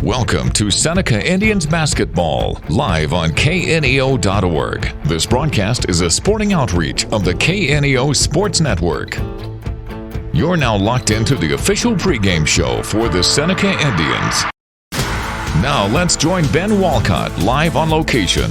Welcome to Seneca Indians Basketball, live on kneo.org. This broadcast is a sporting outreach of the KNEO Sports Network. You're now locked into the official pregame show for the Seneca Indians. Now let's join Ben Walcott live on location.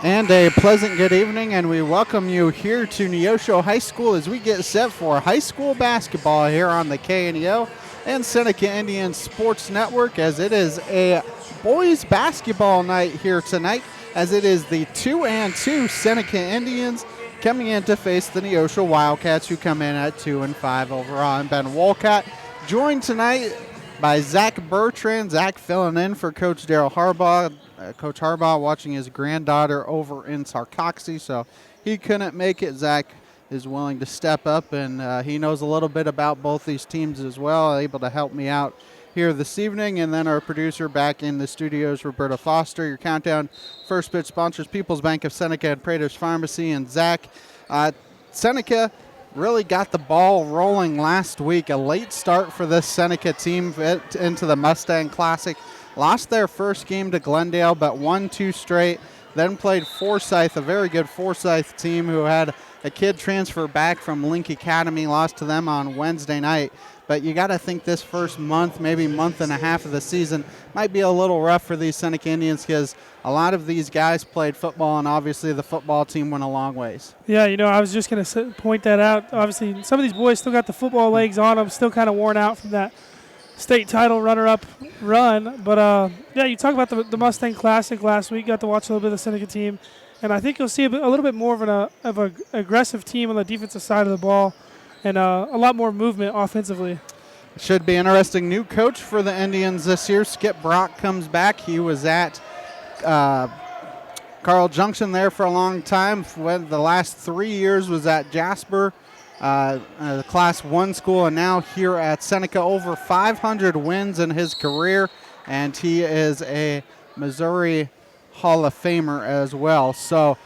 And a pleasant good evening, and we welcome you here to Neosho High School as we get set for high school basketball here on the KNEO and Seneca Indian Sports Network, as it is a boys basketball night here tonight, as it is the 2-2 Seneca Indians coming in to face the Neosho Wildcats, who come in at 2-5 overall. I'm Ben Walcott, joined tonight by Zach Bertrand. Zach filling in for Coach Daryl Harbaugh. Coach Harbaugh watching his granddaughter over in Sarcoxy, so he couldn't make it. Zach is willing to step up, and he knows a little bit about both these teams as well, able to help me out here this evening. And then our producer back in the studios, Roberta Foster. Your countdown first pitch sponsors People's Bank of Seneca and Prater's Pharmacy. And Zach, Seneca really got the ball rolling last week. A late start for this Seneca team into the Mustang Classic. Lost their first game to Glendale, but won 2 straight. Then played Forsyth, a very good Forsyth team who had a kid transfer back from Link Academy. Lost to them on Wednesday night. But you got to think this first month, maybe month and a half of the season, might be a little rough for these Seneca Indians because a lot of these guys played football, and obviously the football team went a long ways. Yeah, I was just going to point that out. Obviously, some of these boys still got the football legs on them, still kind of worn out from that state title runner-up run. But, yeah, you talk about the Mustang Classic last week. Got to watch a little bit of the Seneca team. And I think you'll see a little bit more of an aggressive team on the defensive side of the ball and a lot more movement offensively. Should be interesting. New coach for the Indians this year. Skip Brock comes back. He was at Carl Junction there for a long time. When the last 3 years was at Jasper, the Class 1 school, and now here at Seneca. Over 500 wins in his career, and he is a Missouri Hall of Famer as well. So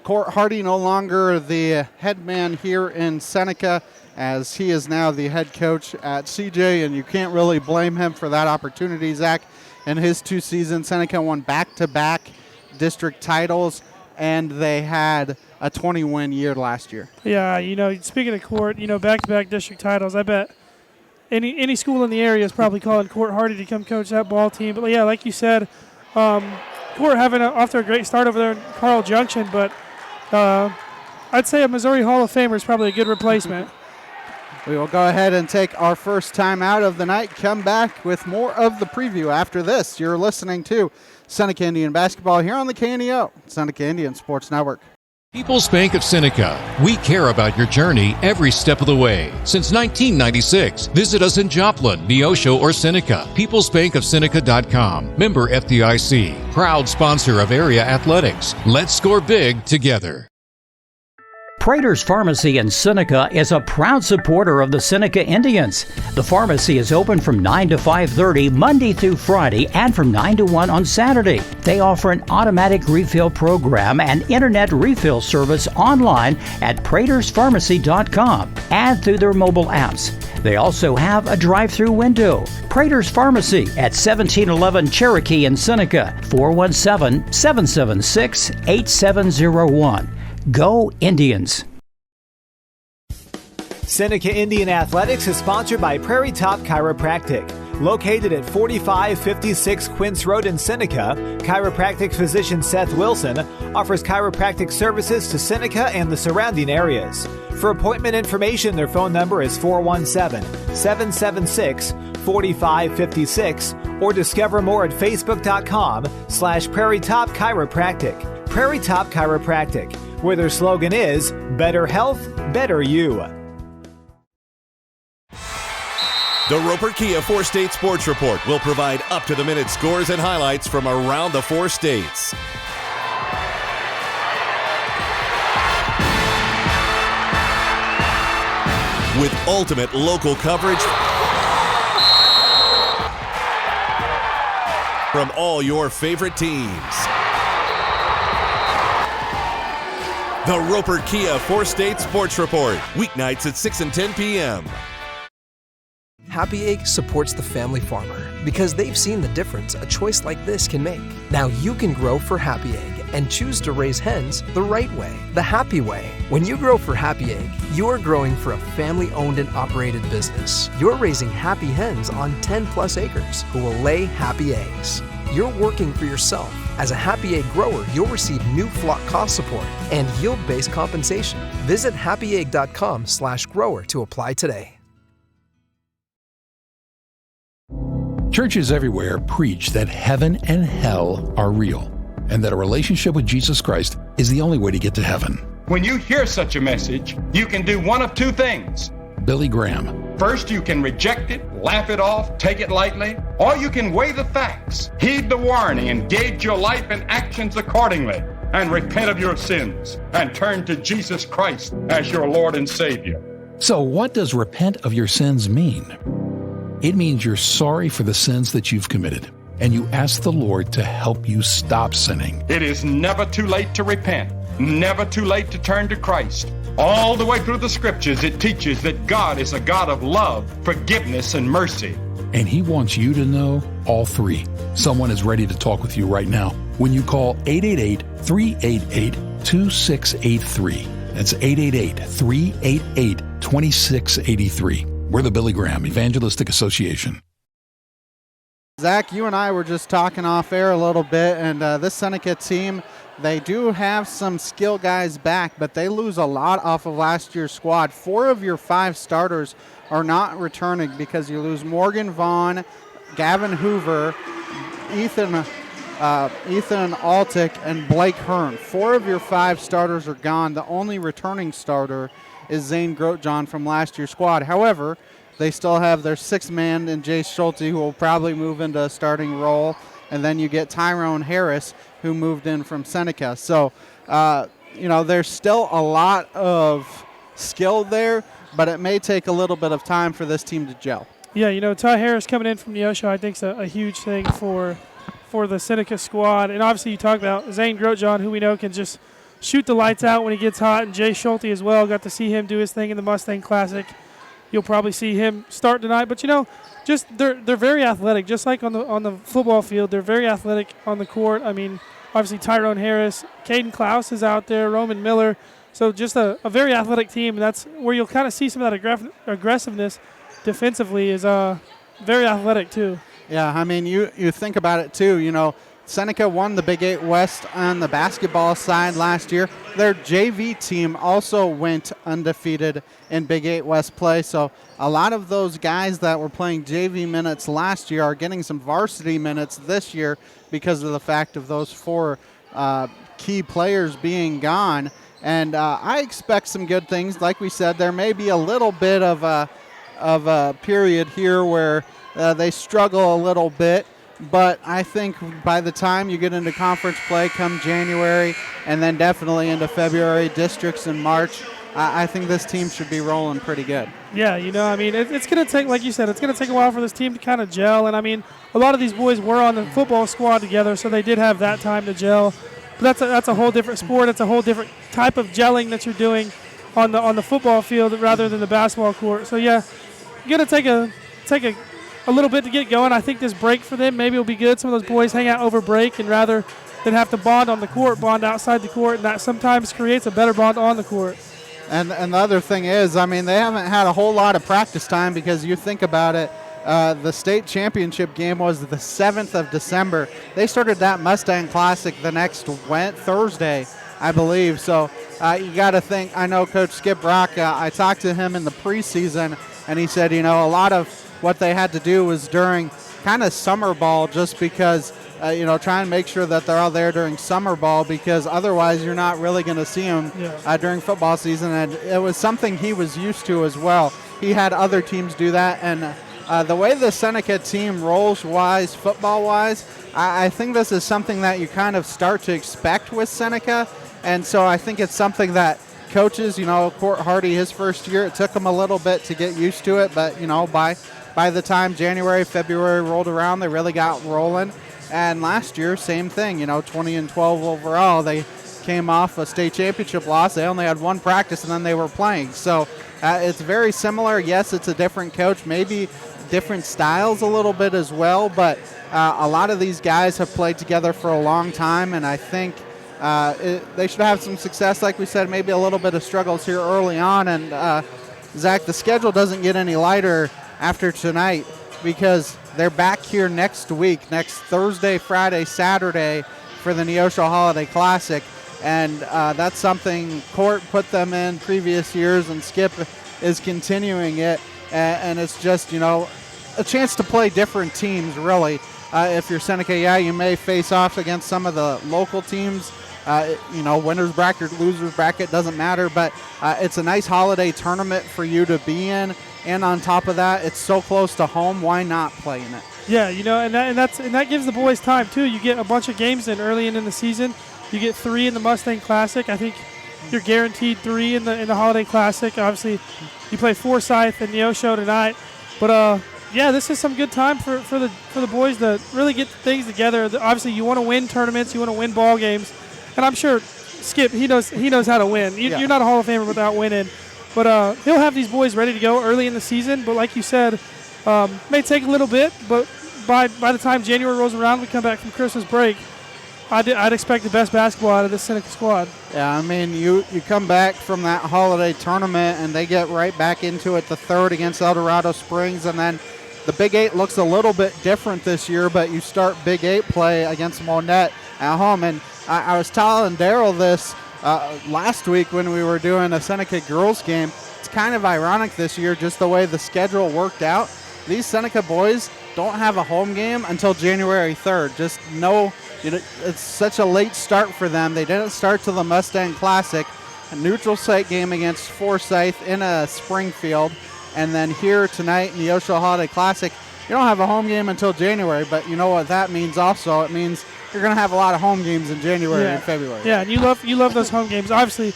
Court Hardy no longer the head man here in Seneca, as he is now the head coach at CJ, and you can't really blame him for that opportunity, Zach. In his 2 seasons, Seneca won back-to-back district titles, and they had a 20-win year last year. Yeah, speaking of Court, back-to-back district titles, I bet any school in the area is probably calling Court Hardy to come coach that ball team. But, yeah, like you said, Court having off to a great start over there in Carl Junction, but I'd say a Missouri Hall of Famer is probably a good replacement. We will go ahead and take our first time out of the night, come back with more of the preview after this. You're listening to Seneca Indian Basketball here on the KNEO, Seneca Indian Sports Network. People's Bank of Seneca. We care about your journey every step of the way. Since 1996, visit us in Joplin, Neosho, or Seneca. PeoplesBankOfSeneca.com. Member FDIC. Proud sponsor of area athletics. Let's score big together. Prater's Pharmacy in Seneca is a proud supporter of the Seneca Indians. The pharmacy is open from 9 to 5:30 Monday through Friday and from 9 to 1 on Saturday. They offer an automatic refill program and internet refill service online at praterspharmacy.com and through their mobile apps. They also have a drive-through window. Prater's Pharmacy at 1711 Cherokee in Seneca, 417-776-8701. Go Indians! Seneca Indian Athletics is sponsored by Prairie Top Chiropractic. Located at 4556 Quince Road in Seneca, chiropractic physician Seth Wilson offers chiropractic services to Seneca and the surrounding areas. For appointment information, their phone number is 417-776-4556 or discover more at facebook.com/Prairie Top Chiropractic. Prairie Top Chiropractic, where their slogan is, better health, better you. The Roper Kia 4-State Sports Report will provide up-to-the-minute scores and highlights from around the 4 states. With ultimate local coverage from all your favorite teams. The Roper Kia 4-State Sports Report, weeknights at 6 and 10 p.m. Happy Egg supports the family farmer because they've seen the difference a choice like this can make. Now you can grow for Happy Egg and choose to raise hens the right way, the happy way. When you grow for Happy Egg, you're growing for a family-owned and operated business. You're raising happy hens on 10-plus acres who will lay happy eggs. You're working for yourself. As a Happy Egg grower, you'll receive new flock cost support and yield-based compensation. Visit happyegg.com/grower to apply today. Churches everywhere preach that heaven and hell are real, and that a relationship with Jesus Christ is the only way to get to heaven. When you hear such a message, you can do one of two things. Billy Graham. First, you can reject it, laugh it off, take it lightly, or you can weigh the facts, heed the warning, and gauge your life and actions accordingly, and repent of your sins, and turn to Jesus Christ as your Lord and Savior. So what does repent of your sins mean? It means you're sorry for the sins that you've committed, and you ask the Lord to help you stop sinning. It is never too late to repent, never too late to turn to Christ. All the way through the scriptures, it teaches that God is a God of love, forgiveness, and mercy. And He wants you to know all three. Someone is ready to talk with you right now when you call 888-388-2683. That's 888-388-2683. We're the Billy Graham Evangelistic Association. Zach, you and I were just talking off air a little bit, and this Seneca team, they do have some skill guys back, but they lose a lot off of last year's squad. 4 of your 5 starters are not returning because you lose Morgan Vaughn, Gavin Hoover, Ethan Altick, and Blake Hearn. 4 of your 5 starters are gone. The only returning starter is Zane Grotjohn from last year's squad. However, they still have their 6th man in Jay Schulte, who will probably move into a starting role. And then you get Tyrone Harris, who moved in from Seneca. So, there's still a lot of skill there, but it may take a little bit of time for this team to gel. Yeah, Ty Harris coming in from Neosho, I think is a huge thing for the Seneca squad. And obviously you talk about Zane Grotjohn, who we know can just shoot the lights out when he gets hot, and Jay Schulte as well. Got to see him do his thing in the Mustang Classic. You'll probably see him start tonight. But, just they're very athletic. Just like on the football field, they're very athletic on the court. I mean, obviously Tyrone Harris, Caden Klaus is out there, Roman Miller. So just a very athletic team, and that's where you'll kind of see some of that aggressiveness defensively is very athletic too. Yeah, I mean, you think about it too, Seneca won the Big 8 West on the basketball side last year. Their JV team also went undefeated in Big 8 West play. So a lot of those guys that were playing JV minutes last year are getting some varsity minutes this year because of the fact of those 4 key players being gone. And I expect some good things. Like we said, there may be a little bit of a period here where they struggle a little bit. But I think by the time you get into conference play come January and then definitely into February, districts in March, I think this team should be rolling pretty good. Yeah, it's going to take, like you said, it's going to take a while for this team to kind of gel. And, a lot of these boys were on the football squad together, so they did have that time to gel. But that's a whole different sport. It's a whole different type of gelling that you're doing on the football field rather than the basketball court. So, yeah, you're going to take a little bit to get going. I think this break for them maybe will be good. Some of those boys hang out over break, and rather than have to bond on the court, bond outside the court, and that sometimes creates a better bond on the court. And the other thing is, they haven't had a whole lot of practice time because you think about it, the state championship game was the 7th of December. They started that Mustang Classic the next Thursday, I believe. So you got to think, I know Coach Skip Brock, I talked to him in the preseason, and he said, a lot of what they had to do was during kind of summer ball just because, try and make sure that they're all there during summer ball because otherwise you're not really going to see them during football season. And it was something he was used to as well. He had other teams do that. And the way the Seneca team rolls-wise, football-wise, I think this is something that you kind of start to expect with Seneca. And so I think it's something that coaches, Court Hardy, his first year, it took him a little bit to get used to it. But, by the time January, February rolled around, they really got rolling. And last year, same thing, 20-12 overall. They came off a state championship loss. They only had one practice, and then they were playing. So it's very similar. Yes, it's a different coach, maybe different styles a little bit as well, but a lot of these guys have played together for a long time, and I think they should have some success. Like we said, maybe a little bit of struggles here early on. And Zach, the schedule doesn't get any lighter after tonight because they're back here next week, next Thursday, Friday, Saturday for the Neosho Holiday Classic. And that's something Court put them in previous years, and Skip is continuing it. And it's just, a chance to play different teams, really. If you're Seneca, you may face off against some of the local teams. Winner's bracket, loser's bracket, doesn't matter. But it's a nice holiday tournament for you to be in. And on top of that, it's so close to home. Why not play in it? Yeah, and that gives the boys time too. You get a bunch of games in early in the season. You get 3 in the Mustang Classic. I think you're guaranteed 3 in the Holiday Classic. Obviously, you play Forsyth and Neosho tonight. But this is some good time for the boys to really get things together. Obviously, you want to win tournaments, you want to win ball games, and I'm sure Skip he knows how to win. You're not a Hall of Famer without winning. But he'll have these boys ready to go early in the season. But like you said, may take a little bit. But by the time January rolls around, we come back from Christmas break, I'd expect the best basketball out of this Seneca squad. Yeah, I mean, you come back from that holiday tournament, and they get right back into it the 3rd against El Dorado Springs. And then the Big 8 looks a little bit different this year, but you start Big 8 play against Monette at home. And I was telling Daryl this last week when we were doing a Seneca girls game. It's kind of ironic this year, just the way the schedule worked out. These Seneca boys don't have a home game until January 3rd. Just it's such a late start for them. They didn't start till the Mustang Classic, a neutral site game against Forsyth in a Springfield, and then here tonight in the Neosho Holiday Classic. You don't have a home game until January, but you know what that means also? It means you're going to have a lot of home games in January and February. Yeah, and you love those home games. Obviously,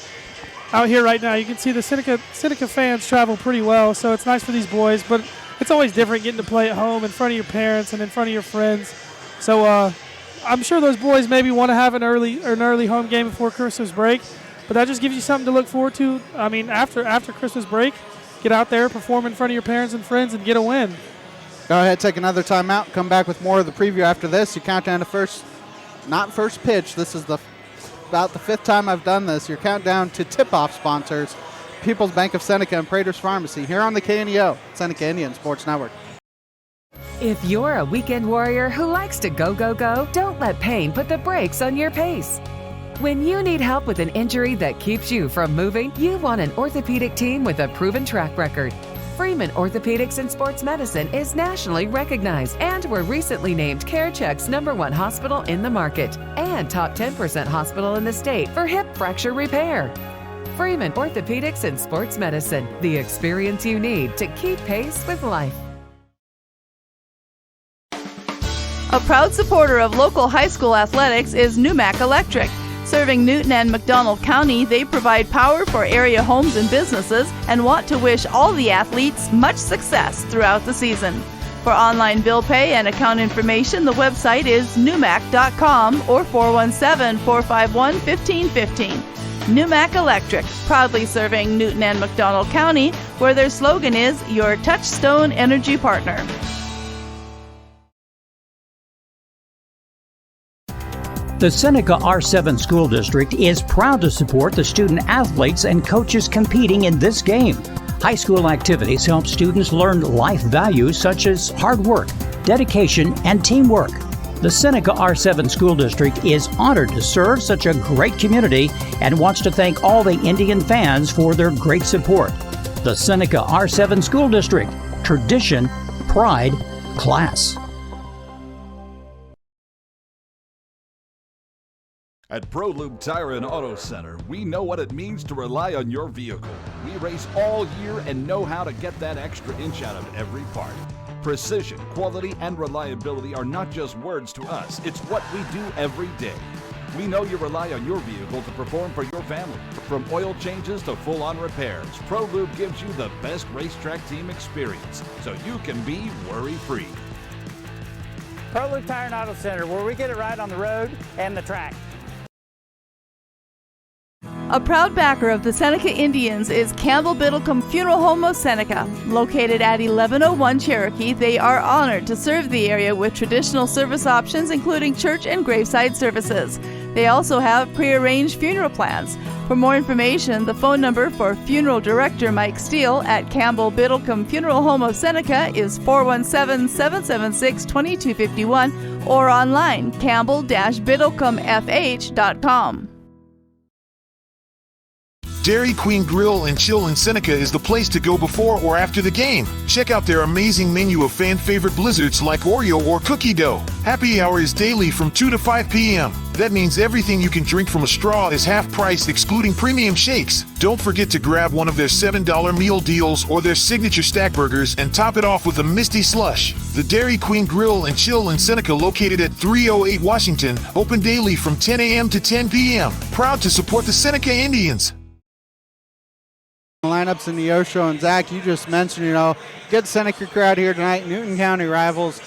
out here right now, you can see the Seneca fans travel pretty well, so it's nice for these boys, but it's always different getting to play at home in front of your parents and in front of your friends. So I'm sure those boys maybe want to have an early home game before Christmas break, but that just gives you something to look forward to. I mean, after Christmas break, get out there, perform in front of your parents and friends, and get a win. Go ahead, take another timeout. Come back with more of the preview after this. You count down to first pitch. This is about the 5th time I've done this. Your countdown to tip-off sponsors, People's Bank of Seneca and Prater's Pharmacy, here on the KNEO, Seneca Indian Sports Network. If you're a weekend warrior who likes to go, don't let pain put the brakes on your pace. When you need help with an injury that keeps you from moving, you want an orthopedic team with a proven track record. Freeman Orthopedics and Sports Medicine is nationally recognized and were recently named CareCheck's #1 hospital in the market and top 10% hospital in the state for hip fracture repair. Freeman Orthopedics and Sports Medicine, the experience you need to keep pace with life. A proud supporter of local high school athletics is Numac Electric. Serving Newton and McDonald County, they provide power for area homes and businesses and want to wish all the athletes much success throughout the season. For online bill pay and account information, the website is numac.com or 417-451-1515. Numac Electric, proudly serving Newton and McDonald County, where their slogan is your touchstone energy partner. The Seneca R7 School District is proud to support the student athletes and coaches competing in this game. High school activities help students learn life values such as hard work, dedication, and teamwork. The Seneca R7 School District is honored to serve such a great community and wants to thank all the Indian fans for their great support. The Seneca R7 School District, tradition, pride, class. At ProLube Tire and Auto Center, we know what it means to rely on your vehicle. We race all year and know how to get that extra inch out of every part. Precision, quality, and reliability are not just words to us. It's what we do every day. We know you rely on your vehicle to perform for your family. From oil changes to full-on repairs, ProLube gives you the best racetrack team experience, so you can be worry-free. ProLube Tire and Auto Center, where we get it right on the road and the track. A proud backer of the Seneca Indians is Campbell Biddlecombe Funeral Home of Seneca. Located at 1101 Cherokee, they are honored to serve the area with traditional service options, including church and graveside services. They also have prearranged funeral plans. For more information, the phone number for Funeral Director Mike Steele at Campbell Biddlecombe Funeral Home of Seneca is 417-776-2251 or online, campbell-biddlecomefh.com. Dairy Queen Grill and Chill in Seneca is the place to go before or after the game. Check out their amazing menu of fan-favorite blizzards like Oreo or cookie dough. Happy hour is daily from 2 to 5 p.m. That means everything you can drink from a straw is half price, excluding premium shakes. Don't forget to grab one of their $7 meal deals or their signature stack burgers and top it off with a Misty Slush. The Dairy Queen Grill and Chill in Seneca, located at 308 Washington, open daily from 10 a.m. to 10 p.m. Proud to support the Seneca Indians. Lineups in Neosho, and Zach, you just mentioned, good Seneca crowd here tonight. Newton County rivals.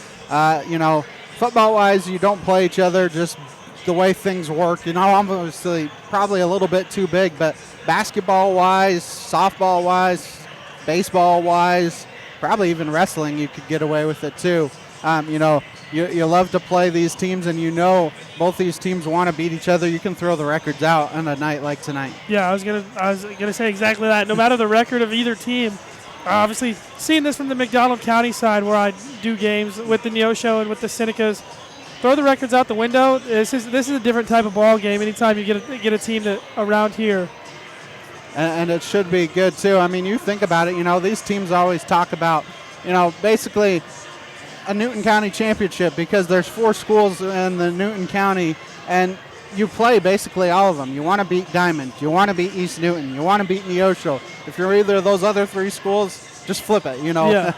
Football-wise, you don't play each other, just the way things work. Obviously probably a little bit too big, but basketball-wise, softball-wise, baseball-wise, probably even wrestling, you could get away with it too. You love to play these teams, and both these teams want to beat each other. You can throw the records out on a night like tonight. Yeah, I was gonna say exactly that. No matter the record of either team, obviously seeing this from the McDonald County side, where I do games with the Neosho and with the Senecas, throw the records out the window. This is a different type of ball game. Anytime you get a team around here. And it should be good too. I mean, you think about it. These teams always talk about, basically a Newton County championship, because there's 4 schools in the Newton County, and you play basically all of them. You want to beat Diamond. You want to beat East Newton. You want to beat Neosho. If you're either of those other 3 schools, just flip it. Yeah.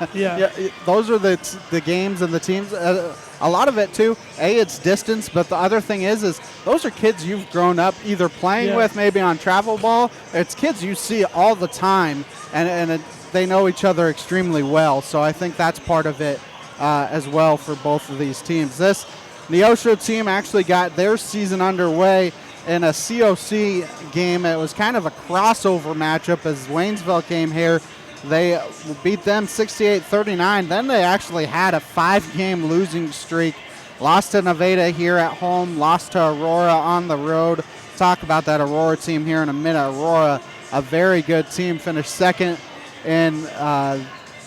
Those are the games and the teams. A lot of it too. It's distance, but the other thing is those are kids you've grown up either playing with, maybe on travel ball. It's kids you see all the time, and they know each other extremely well. So I think that's part of it. As well for both of these teams. This Neosho team actually got their season underway in a COC game. It was kind of a crossover matchup as Waynesville came here. They beat them 68-39. Then they actually had a 5-game losing streak. Lost to Nevada here at home, lost to Aurora on the road. Talk about that Aurora team here in a minute. Aurora, a very good team, finished second in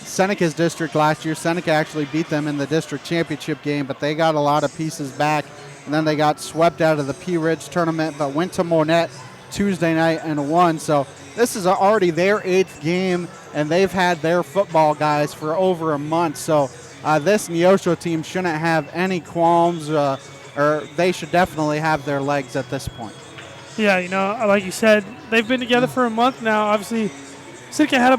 Seneca's district last year. Seneca actually beat them in the district championship game, but they got a lot of pieces back, and then they got swept out of the P Ridge tournament, but went to Monette Tuesday night and won. So this is already their 8th game, and they've had their football guys for over a month. So this Neosho team shouldn't have any qualms, or they should definitely have their legs at this point. Yeah, like you said, they've been together for a month now. Obviously, Seneca had a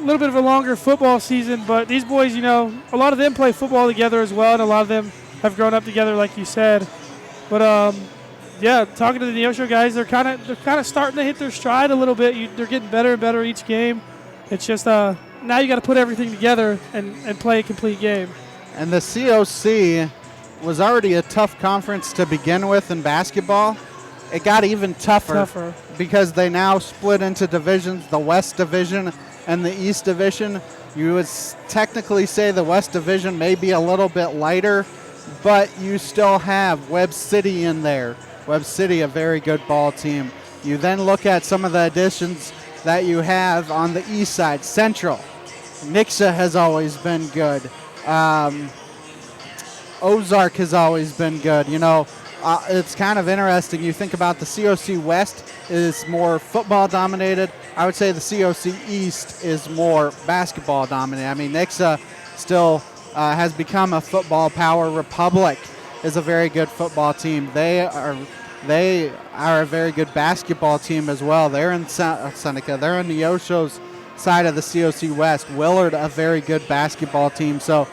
little bit of a longer football season, but these boys, a lot of them play football together as well, and a lot of them have grown up together, like you said. But talking to the Neosho guys, they're kind of starting to hit their stride a little bit. They're getting better and better each game. It's just now you got to put everything together and play a complete game. And the COC was already a tough conference to begin with in basketball. It got even tougher because they now split into divisions, the West Division and the East Division. You would technically say the West Division may be a little bit lighter, but you still have Webb City in there. Webb City, a very good ball team. You then look at some of the additions that you have on the east side. Central, Nixa has always been good. Ozark has always been good. It's kind of interesting. You think about the COC West is more football dominated. I would say the COC East is more basketball dominated. I mean, Nixa still has become a football power. Republic is a very good football team. They are a very good basketball team as well. They're in Seneca. They're in Neosho's side of the COC West. Willard, a very good basketball team. So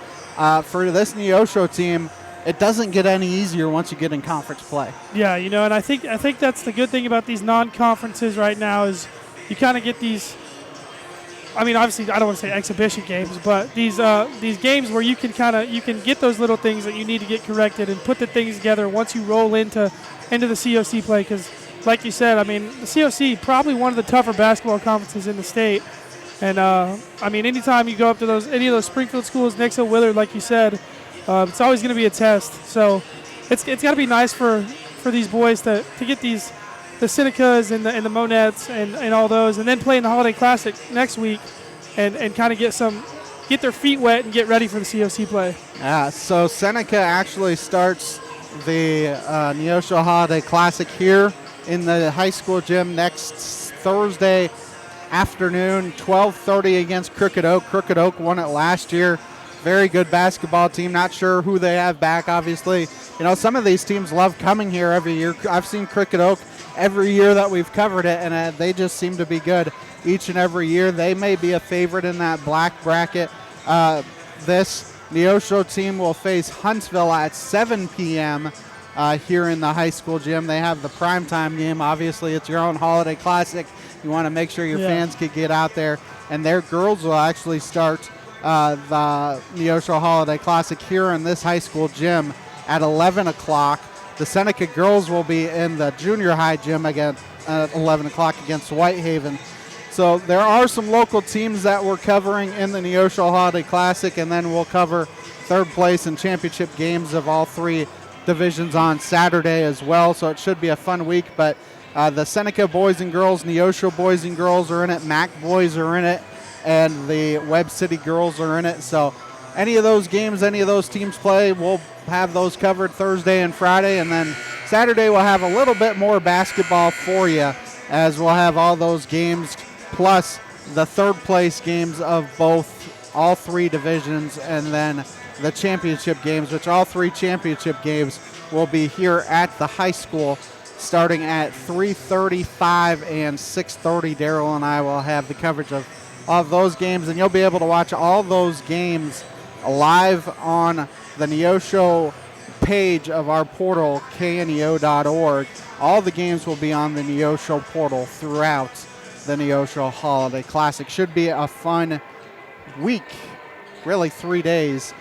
for this Neosho team, it doesn't get any easier once you get in conference play. Yeah, and I think that's the good thing about these non-conferences right now is you kind of get these. I mean, obviously, I don't want to say exhibition games, but these games where you can get those little things that you need to get corrected and put the things together once you roll into the COC play, because like you said, I mean, the COC probably one of the tougher basketball conferences in the state. And, I mean, anytime you go up to any of those Springfield schools, Nixon, Willard, like you said, it's always going to be a test. So it's got to be nice for these boys to get the Senecas and the Monettes and all those, and then play in the Holiday Classic next week and kind of get their feet wet and get ready for the COC play. Yeah, so Seneca actually starts the Neosho Holiday Classic here in the high school gym next Thursday afternoon, 12:30 against Crooked Oak. Crooked Oak won it last year. Very good basketball team. Not sure who they have back, obviously. You know, some of these teams love coming here every year. I've seen Crooked Oak every year that we've covered it, and they just seem to be good each and every year. They may be a favorite in that black bracket. This Neosho team will face Huntsville at 7 p.m. Here in the high school gym. They have the primetime game. Obviously, it's your own Holiday Classic. You want to make sure your fans can get out there. And their girls will actually start the Neosho Holiday Classic here in this high school gym at 11 o'clock. The Seneca girls will be in the junior high gym again at 11 o'clock against Whitehaven. So there are some local teams that we're covering in the Neosho Holiday Classic, and then we'll cover third place and championship games of all three divisions on Saturday as well. So it should be a fun week. But the Seneca boys and girls, Neosho boys and girls are in it, Mac boys are in it, and the Webb City girls are in it. So any of those games, any of those teams play, we'll have those covered Thursday and Friday. And then Saturday we'll have a little bit more basketball for you, as we'll have all those games plus the third place games of all three divisions, and then the championship games, which all three championship games will be here at the high school starting at 3:35 and 6:30. Daryl and I will have the coverage of those games, and you'll be able to watch all those games live on the Neosho page of our portal, kneo.org. All the games will be on the Neosho portal throughout the Neosho Holiday Classic. Should be a fun week, really 3 days.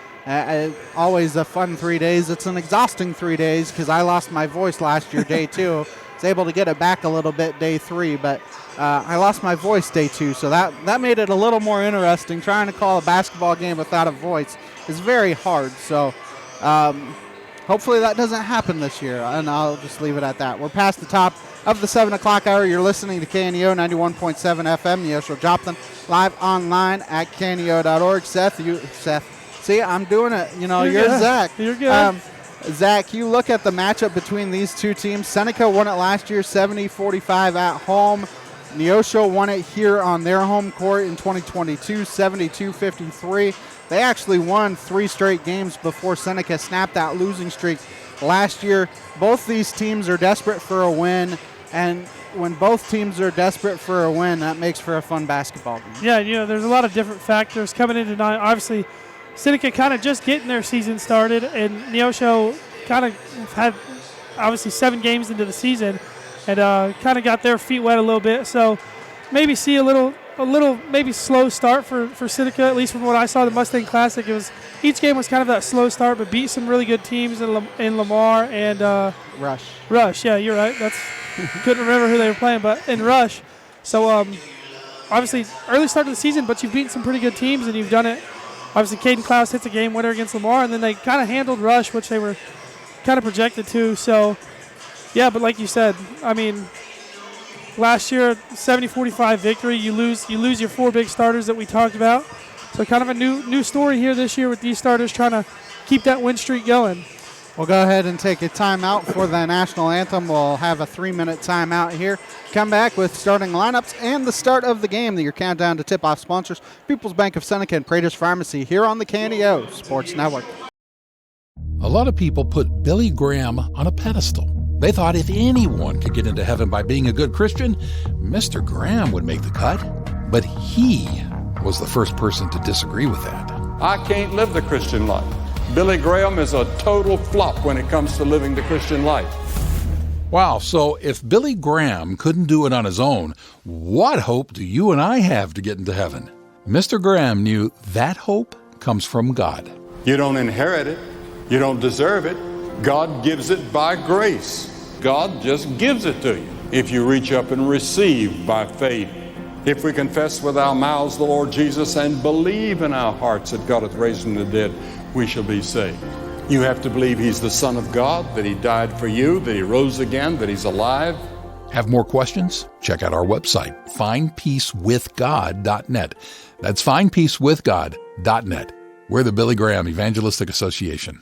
Always a fun 3 days. It's an exhausting 3 days because I lost my voice last year, day 2. I was able to get it back a little bit day 3, but I lost my voice day 2, so that made it a little more interesting. Trying to call a basketball game without a voice is very hard, so hopefully that doesn't happen this year, and I'll just leave it at that. We're past the top of the 7 o'clock hour. You're listening to KNEO 91.7 FM, Neosho Joplin, live online at kneo.org. Seth, see, I'm doing it. You know, you're Zach. You're good. Zach, you look at the matchup between these two teams. Seneca won it last year, 70-45 at home. Neosho won it here on their home court in 2022, 72-53. They actually won 3 straight games before Seneca snapped that losing streak last year. Both these teams are desperate for a win, and when both teams are desperate for a win, that makes for a fun basketball game. Yeah, you know, there's a lot of different factors coming in tonight. Obviously, Seneca kind of just getting their season started, and Neosho kind of had obviously 7 games into the season and kind of got their feet wet a little bit. So maybe see a little maybe slow start for Seneca, at least from what I saw the Mustang Classic. Each game was kind of that slow start, but beat some really good teams in Lamar and Rush. Yeah, you're right. Couldn't remember who they were playing, but in Rush. So obviously early start of the season, but you've beaten some pretty good teams and you've done it. Obviously, Caden Klaus hits a game winner against Lamar, and then they kind of handled Rush, which they were kind of projected to. So, yeah, but like you said, I mean, last year, 70-45 victory. You lose your 4 big starters that we talked about. So kind of a new story here this year with these starters trying to keep that win streak going. We'll go ahead and take a timeout for the national anthem. We'll have a 3-minute timeout here. Come back with starting lineups and the start of the game. Your countdown to tip-off sponsors, People's Bank of Seneca and Prater's Pharmacy here on the KNEO Sports Network. A lot of people put Billy Graham on a pedestal. They thought if anyone could get into heaven by being a good Christian, Mr. Graham would make the cut. But he was the first person to disagree with that. I can't live the Christian life. Billy Graham is a total flop when it comes to living the Christian life. Wow, so if Billy Graham couldn't do it on his own, what hope do you and I have to get into heaven? Mr. Graham knew that hope comes from God. You don't inherit it. You don't deserve it. God gives it by grace. God just gives it to you. if you reach up and receive by faith. If we confess with our mouths the Lord Jesus and believe in our hearts that God hath raised him from the dead, we shall be saved. You have to believe he's the Son of God, that he died for you, that he rose again, that he's alive. Have more questions? Check out our website, findpeacewithgod.net. That's findpeacewithgod.net. We're the Billy Graham Evangelistic Association.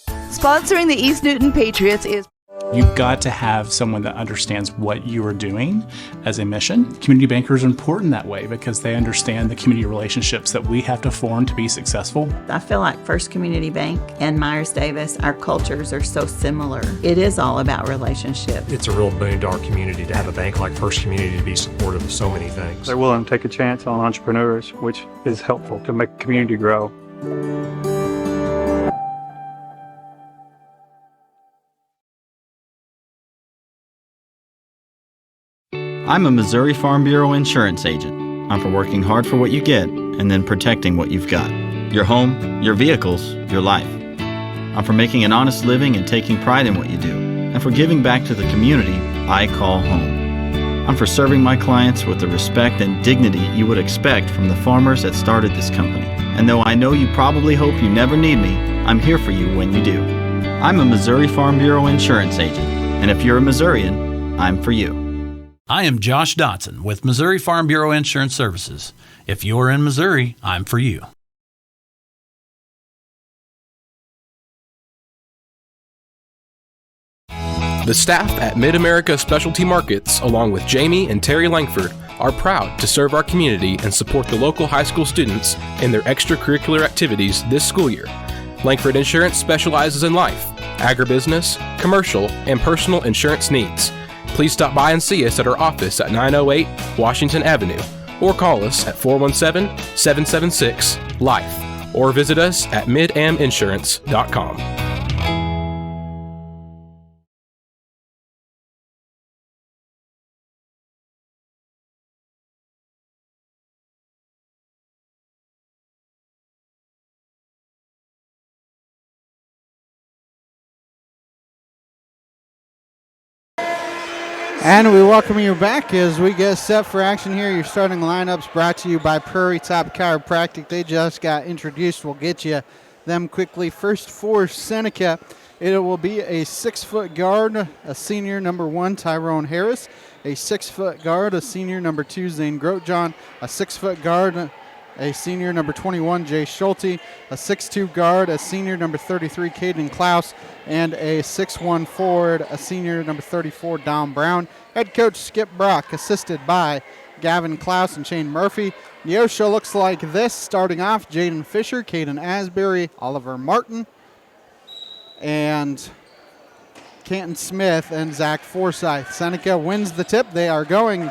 Sponsoring the East Newton Patriots is... You've got to have someone that understands what you are doing as a mission. Community bankers are important that way because they understand the community relationships that we have to form to be successful. I feel like First Community Bank and Myers-Davis, our cultures are so similar. It is all about relationship. It's a real boon to our community to have a bank like First Community to be supportive of so many things. They're willing to take a chance on entrepreneurs, which is helpful to make the community grow. I'm a Missouri Farm Bureau insurance agent. I'm for working hard for what you get and then protecting what you've got. Your home, your vehicles, your life. I'm for making an honest living and taking pride in what you do, and for giving back to the community I call home. I'm for serving my clients with the respect and dignity you would expect from the farmers that started this company. And though I know you probably hope you never need me, I'm here for you when you do. I'm a Missouri Farm Bureau insurance agent, and if you're a Missourian, I'm for you. I am Josh Dotson with Missouri Farm Bureau Insurance Services. If you're in Missouri, I'm for you. The staff at Mid-America Specialty Markets, along with Jamie and Terry Langford, are proud to serve our community and support the local high school students in their extracurricular activities this school year. Langford Insurance specializes in life, agribusiness, commercial, and personal insurance needs. Please stop by and see us at our office at 908 Washington Avenue, or call us at 417-776-LIFE, or visit us at midaminsurance.com. And we welcome you back as we get set for action here. Your starting lineups brought to you by Prairie Top Chiropractic. They just got introduced. We'll get you them quickly. First for Seneca, it will be a 6-foot guard, a senior number 1, Tyrone Harris. A 6-foot guard, a senior number 2, Zane Grotjohn. A 6-foot guard, a senior number 21, Jay Schulte. A 6'2 guard, a senior number 33, Caden Klaus. And a 6'1 forward, a senior number 34, Dom Brown. Head coach Skip Brock, assisted by Gavin Klaus and Shane Murphy. Neosho looks like this, starting off Jaden Fisher, Caden Asbury, Oliver Martin, and Canton Smith and Zach Forsyth. Seneca wins the tip. They are going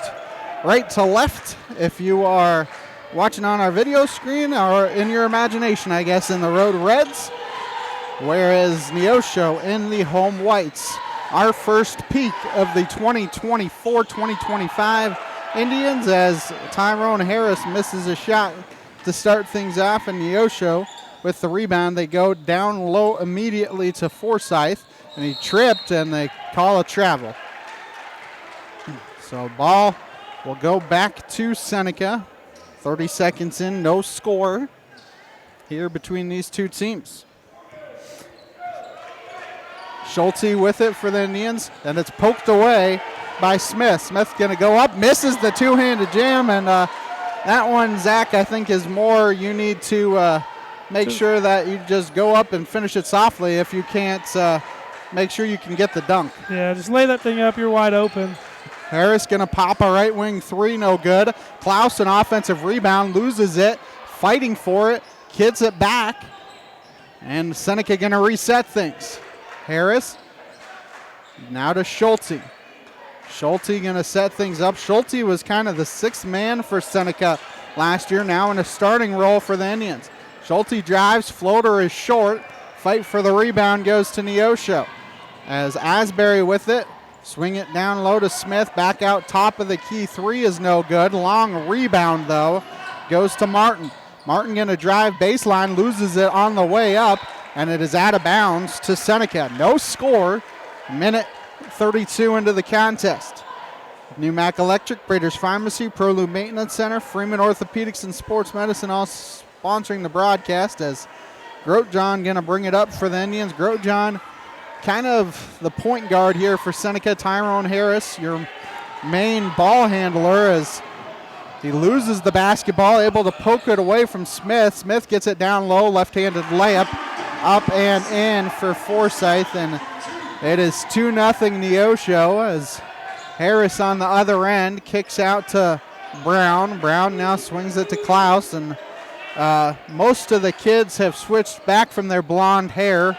right to left if you are watching on our video screen, or in your imagination, I guess, in the Road Reds, whereas Neosho in the home whites. Our first peak of the 2024-2025 Indians as Tyrone Harris misses a shot to start things off, and Neosho with the rebound. They go down low immediately to Forsyth, and he tripped, and they call a travel. So ball will go back to Seneca. 30 seconds in, no score here between these two teams. Schulte with it for the Indians, and it's poked away by Smith. Smith going to go up, misses the two-handed jam, and that one, Zach, I think is more you need to make sure that you just go up and finish it softly. If you can't, make sure you can get the dunk. Yeah, just lay that thing up, you're wide open. Harris going to pop a right wing three, no good. Klaus, an offensive rebound, loses it, fighting for it, kids it back, and Seneca going to reset things. Harris now to Schulte. Schulte going to set things up. Schulte was kind of the sixth man for Seneca last year, now in a starting role for the Indians. Schulte drives, floater is short. Fight for the rebound goes to Neosho. As Asbury with it, swing it down low to Smith, back out top of the key. Three is no good. Long rebound, though, goes to Martin. Martin going to drive baseline, loses it on the way up, and it is out of bounds to Seneca. No score Minute 32 into the contest. Newmac Electric, Breeders Pharmacy, ProLube Maintenance Center, Freeman Orthopedics and Sports Medicine all sponsoring the broadcast, as Grotjohn going to bring it up for the Indians. Grotjohn, kind of the point guard here for Seneca. Tyrone Harris, your main ball handler, as he loses the basketball, able to poke it away from Smith. Smith gets it down low, left-handed layup, up and in for Forsyth, and it is 2-0 Neosho, as Harris on the other end kicks out to Brown. Brown now swings it to Klaus, and most of the kids have switched back from their blonde hair,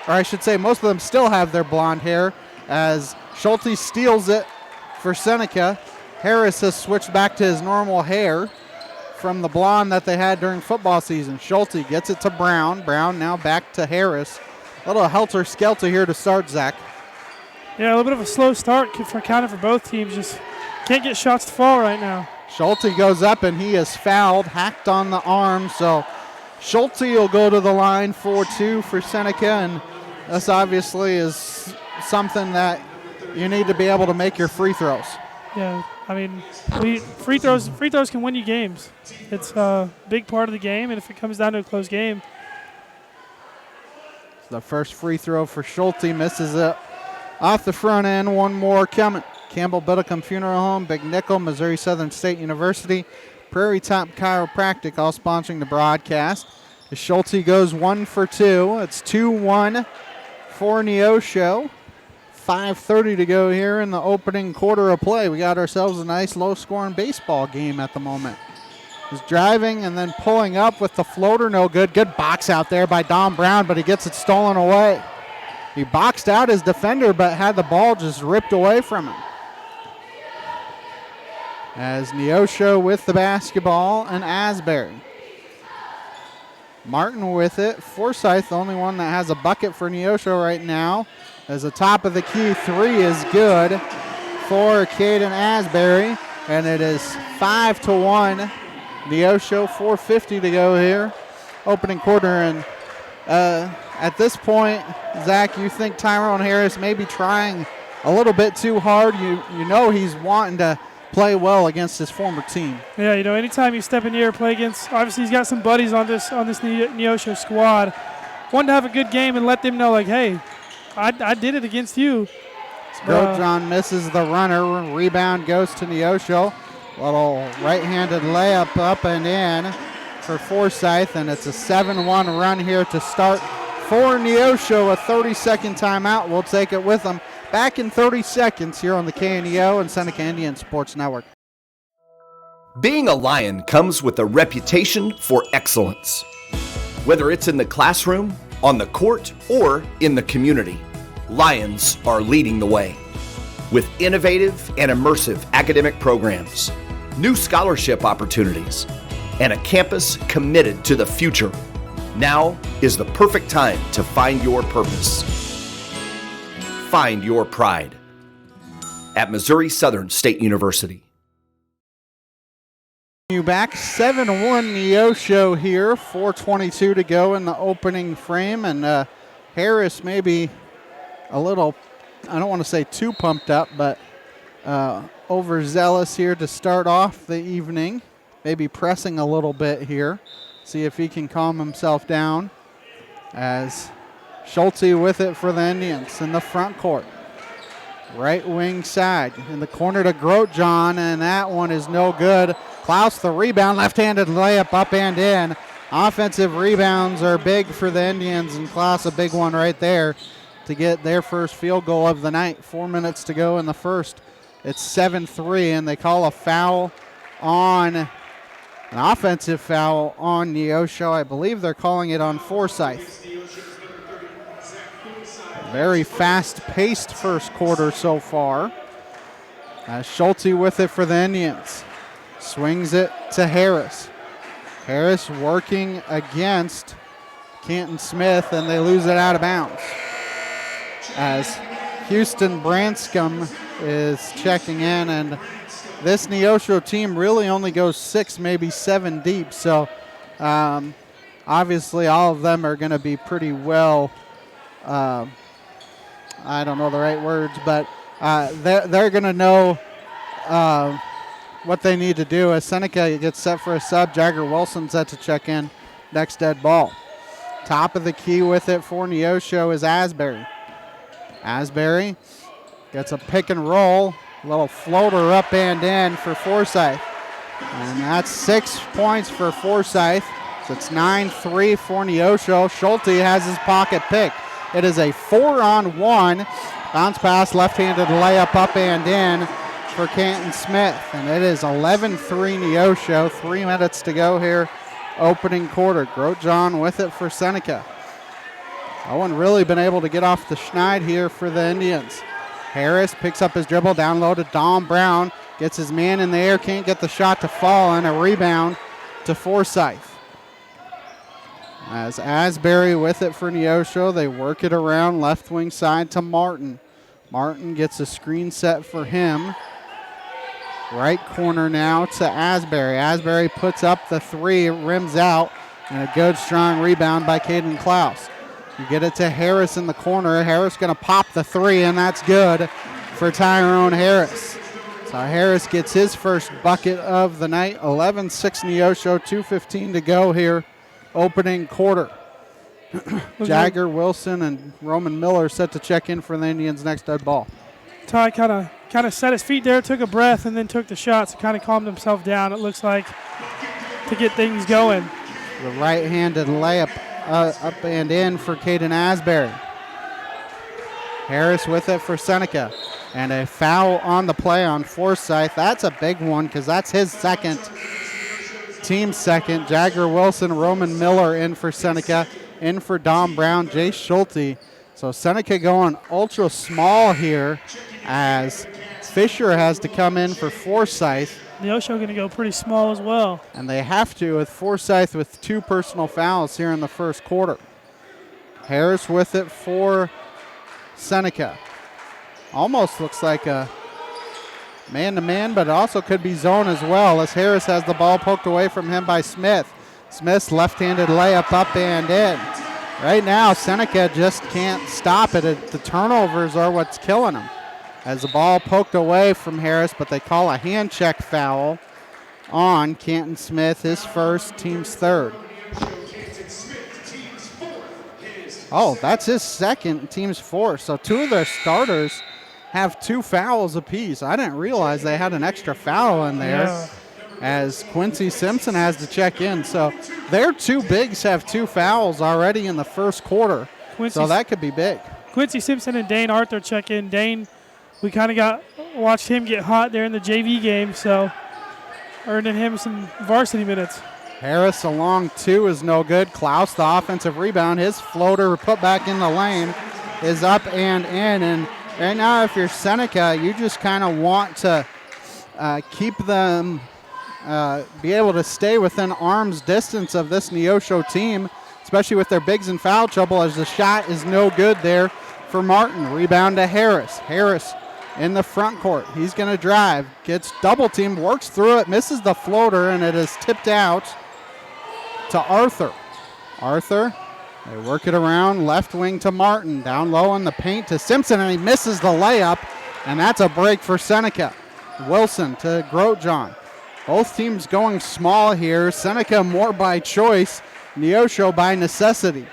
or I should say most of them still have their blonde hair, as Schulte steals it for Seneca. Harris has switched back to his normal hair from the blonde that they had during football season. Schulte gets it to Brown. Brown now back to Harris. A little helter-skelter here to start, Zach. Yeah, a little bit of a slow start for counting for both teams. Just can't get shots to fall right now. Schulte goes up, and he is fouled, hacked on the arm. So Schulte will go to the line for 2 for Seneca, and this obviously is something that you need to be able to make your free throws. Yeah, I mean, free throws can win you games. It's a big part of the game, and if it comes down to a close game. The first free throw for Schulte, misses it off the front end. One more coming. Campbell Biddlecombe Funeral Home, Big Nickel, Missouri Southern State University, Prairie Top Chiropractic, all sponsoring the broadcast. As Schulte goes 1 for 2. It's 2-1 for Neosho. 5:30 to go here in the opening quarter of play. We got ourselves a nice low-scoring baseball game at the moment. He's driving and then pulling up with the floater, no good. Good box out there by Dom Brown, but he gets it stolen away. He boxed out his defender, but had the ball just ripped away from him. As Neosho with the basketball, and Asbury. Martin with it. Forsyth, the only one that has a bucket for Neosho right now. As the top of the key 3 is good for Caden Asbury, and it is 5-1. Neosho, 4:50 to go here. Opening quarter, and at this point, Zach, you think Tyrone Harris may be trying a little bit too hard? You know he's wanting to play well against his former team. Yeah, you know, anytime you step in here, play against, obviously he's got some buddies on this Neosho squad. Want to have a good game and let them know, like, hey, I did it against you. Grotjohn misses the runner. Rebound goes to Neosho. Little right-handed layup up and in for Forsyth, and it's a 7-1 run here to start for Neosho. A 30-second timeout. We'll take it with them. Back in 30 seconds here on the KNEO and Seneca Indian Sports Network. Being a Lion comes with a reputation for excellence. Whether it's in the classroom, on the court, or in the community, Lions are leading the way. With innovative and immersive academic programs, new scholarship opportunities, and a campus committed to the future, now is the perfect time to find your purpose. Find your pride at Missouri Southern State University. You back 7-1 Neosho here, 4:22 to go in the opening frame, and Harris maybe a little, I don't want to say too pumped up, but overzealous here to start off the evening. Maybe pressing a little bit here. See if he can calm himself down. As Schulte with it for the Indians in the front court. Right wing side in the corner to Grotjohn, and that one is no good. Klaus the rebound, left-handed layup up and in. Offensive rebounds are big for the Indians, and Klaus a big one right there to get their first field goal of the night. 4 minutes to go in the first. It's 7-3, and they call a foul on, an offensive foul on Neosho. I believe they're calling it on Forsyth. Very fast-paced first quarter so far. Schulte with it for the Indians. Swings it to Harris. Harris working against Canton Smith, and they lose it out of bounds. As Houston Branscombe is checking in, and this Neosho team really only goes 6, maybe 7 deep. So obviously all of them are going to be pretty well I don't know the right words, but they're going to know what they need to do as Seneca gets set for a sub. Jagger Wilson set to check in. Next dead ball. Top of the key with it for Neosho is Asbury. Asbury gets a pick and roll. Little floater up and in for Forsyth. And that's 6 points for Forsyth. So it's 9-3 for Neosho. Schulte has his pocket pick. It is a 4-on-1. Bounce pass, left-handed layup up and in for Canton Smith. And it is 11-3 Neosho. 3 minutes to go here. Opening quarter. Grotjohn with it for Seneca. No one really been able to get off the schneid here for the Indians. Harris picks up his dribble, down low to Dom Brown. Gets his man in the air, can't get the shot to fall, and a rebound to Forsyth. As Asbury with it for Neosho, they work it around left wing side to Martin. Martin gets a screen set for him. Right corner now to Asbury. Asbury puts up the 3, rims out, and a good strong rebound by Caden Klaus. You get it to Harris in the corner. Harris going to pop the 3, and that's good for Tyrone Harris. So Harris gets his first bucket of the night. 11-6 Neosho, 2:15 to go here, opening quarter. Jagger, Wilson, and Roman Miller set to check in for the Indians' next dead ball. Ty kind of set his feet there, took a breath, and then took the shots and kind of calmed himself down, it looks like, to get things going. The right-handed layup up and in for Caden Asbury. Harris with it for Seneca. And a foul on the play on Forsyth. That's a big one because that's his second, team second. Jagger Wilson, Roman Miller in for Seneca. In for Dom Brown, Jay Schulte. So Seneca going ultra small here as Fisher has to come in for Forsyth. Neosho going to go pretty small as well. And they have to with Forsyth with 2 personal fouls here in the first quarter. Harris with it for Seneca. Almost looks like a man-to-man, but it also could be zone as well as Harris has the ball poked away from him by Smith. Smith's left-handed layup up and in. Right now, Seneca just can't stop it. The turnovers are what's killing them. As the ball poked away from Harris, but they call a hand check foul on Canton Smith, his first, team's third. Oh, that's his second, team's fourth. So 2 of their starters have 2 fouls apiece. I didn't realize they had an extra foul in there as Quincy Simpson has to check in. So their 2 bigs have 2 fouls already in the first quarter. So that could be big. Quincy Simpson and Dane Arthur check in. Dane, we kind of watched him get hot there in the JV game, so earning him some varsity minutes. Harris along 2 is no good. Klaus, the offensive rebound. His floater put back in the lane is up and in. And right now, if you're Seneca, you just kind of want to keep them, be able to stay within arm's distance of this Neosho team, especially with their bigs in foul trouble, as the shot is no good there for Martin. Rebound to Harris. Harris in the front court. He's going to drive, gets double teamed, works through it, misses the floater, and it is tipped out to Arthur. Arthur, they work it around, left wing to Martin, down low in the paint to Simpson, and he misses the layup, and that's a break for Seneca. Wilson to Grotjohn. Both teams going small here. Seneca more by choice, Neosho by necessity.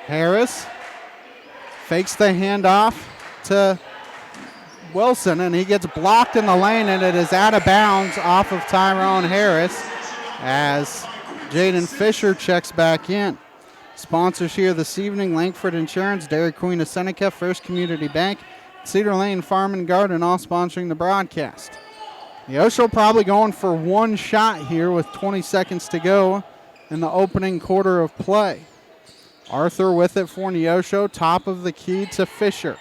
Harris fakes the handoff to Wilson, and he gets blocked in the lane, and it is out of bounds off of Tyrone Harris as Jaden Fisher checks back in. Sponsors here this evening: Langford Insurance, Dairy Queen of Seneca, First Community Bank, Cedar Lane Farm and Garden, all sponsoring the broadcast. Neosho probably going for 1 shot here with 20 seconds to go in the opening quarter of play. Arthur with it for Neosho, top of the key to Fisher.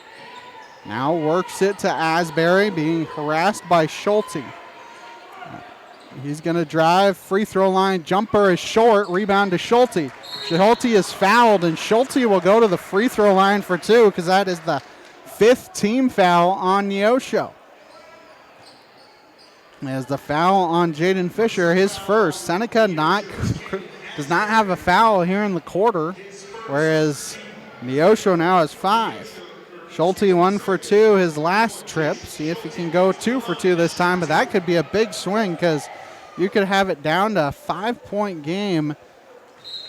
Now works it to Asbury, being harassed by Schulte. He's going to drive, free throw line, jumper is short, rebound to Schulte. Schulte is fouled, and Schulte will go to the free throw line for 2 because that is the 5th team foul on Neosho. As the foul on Jaden Fisher, his first. Seneca does not have a foul here in the quarter, whereas Neosho now has 5. Schulte 1 for 2 his last trip. See if he can go 2 for 2 this time, but that could be a big swing because you could have it down to a 5-point game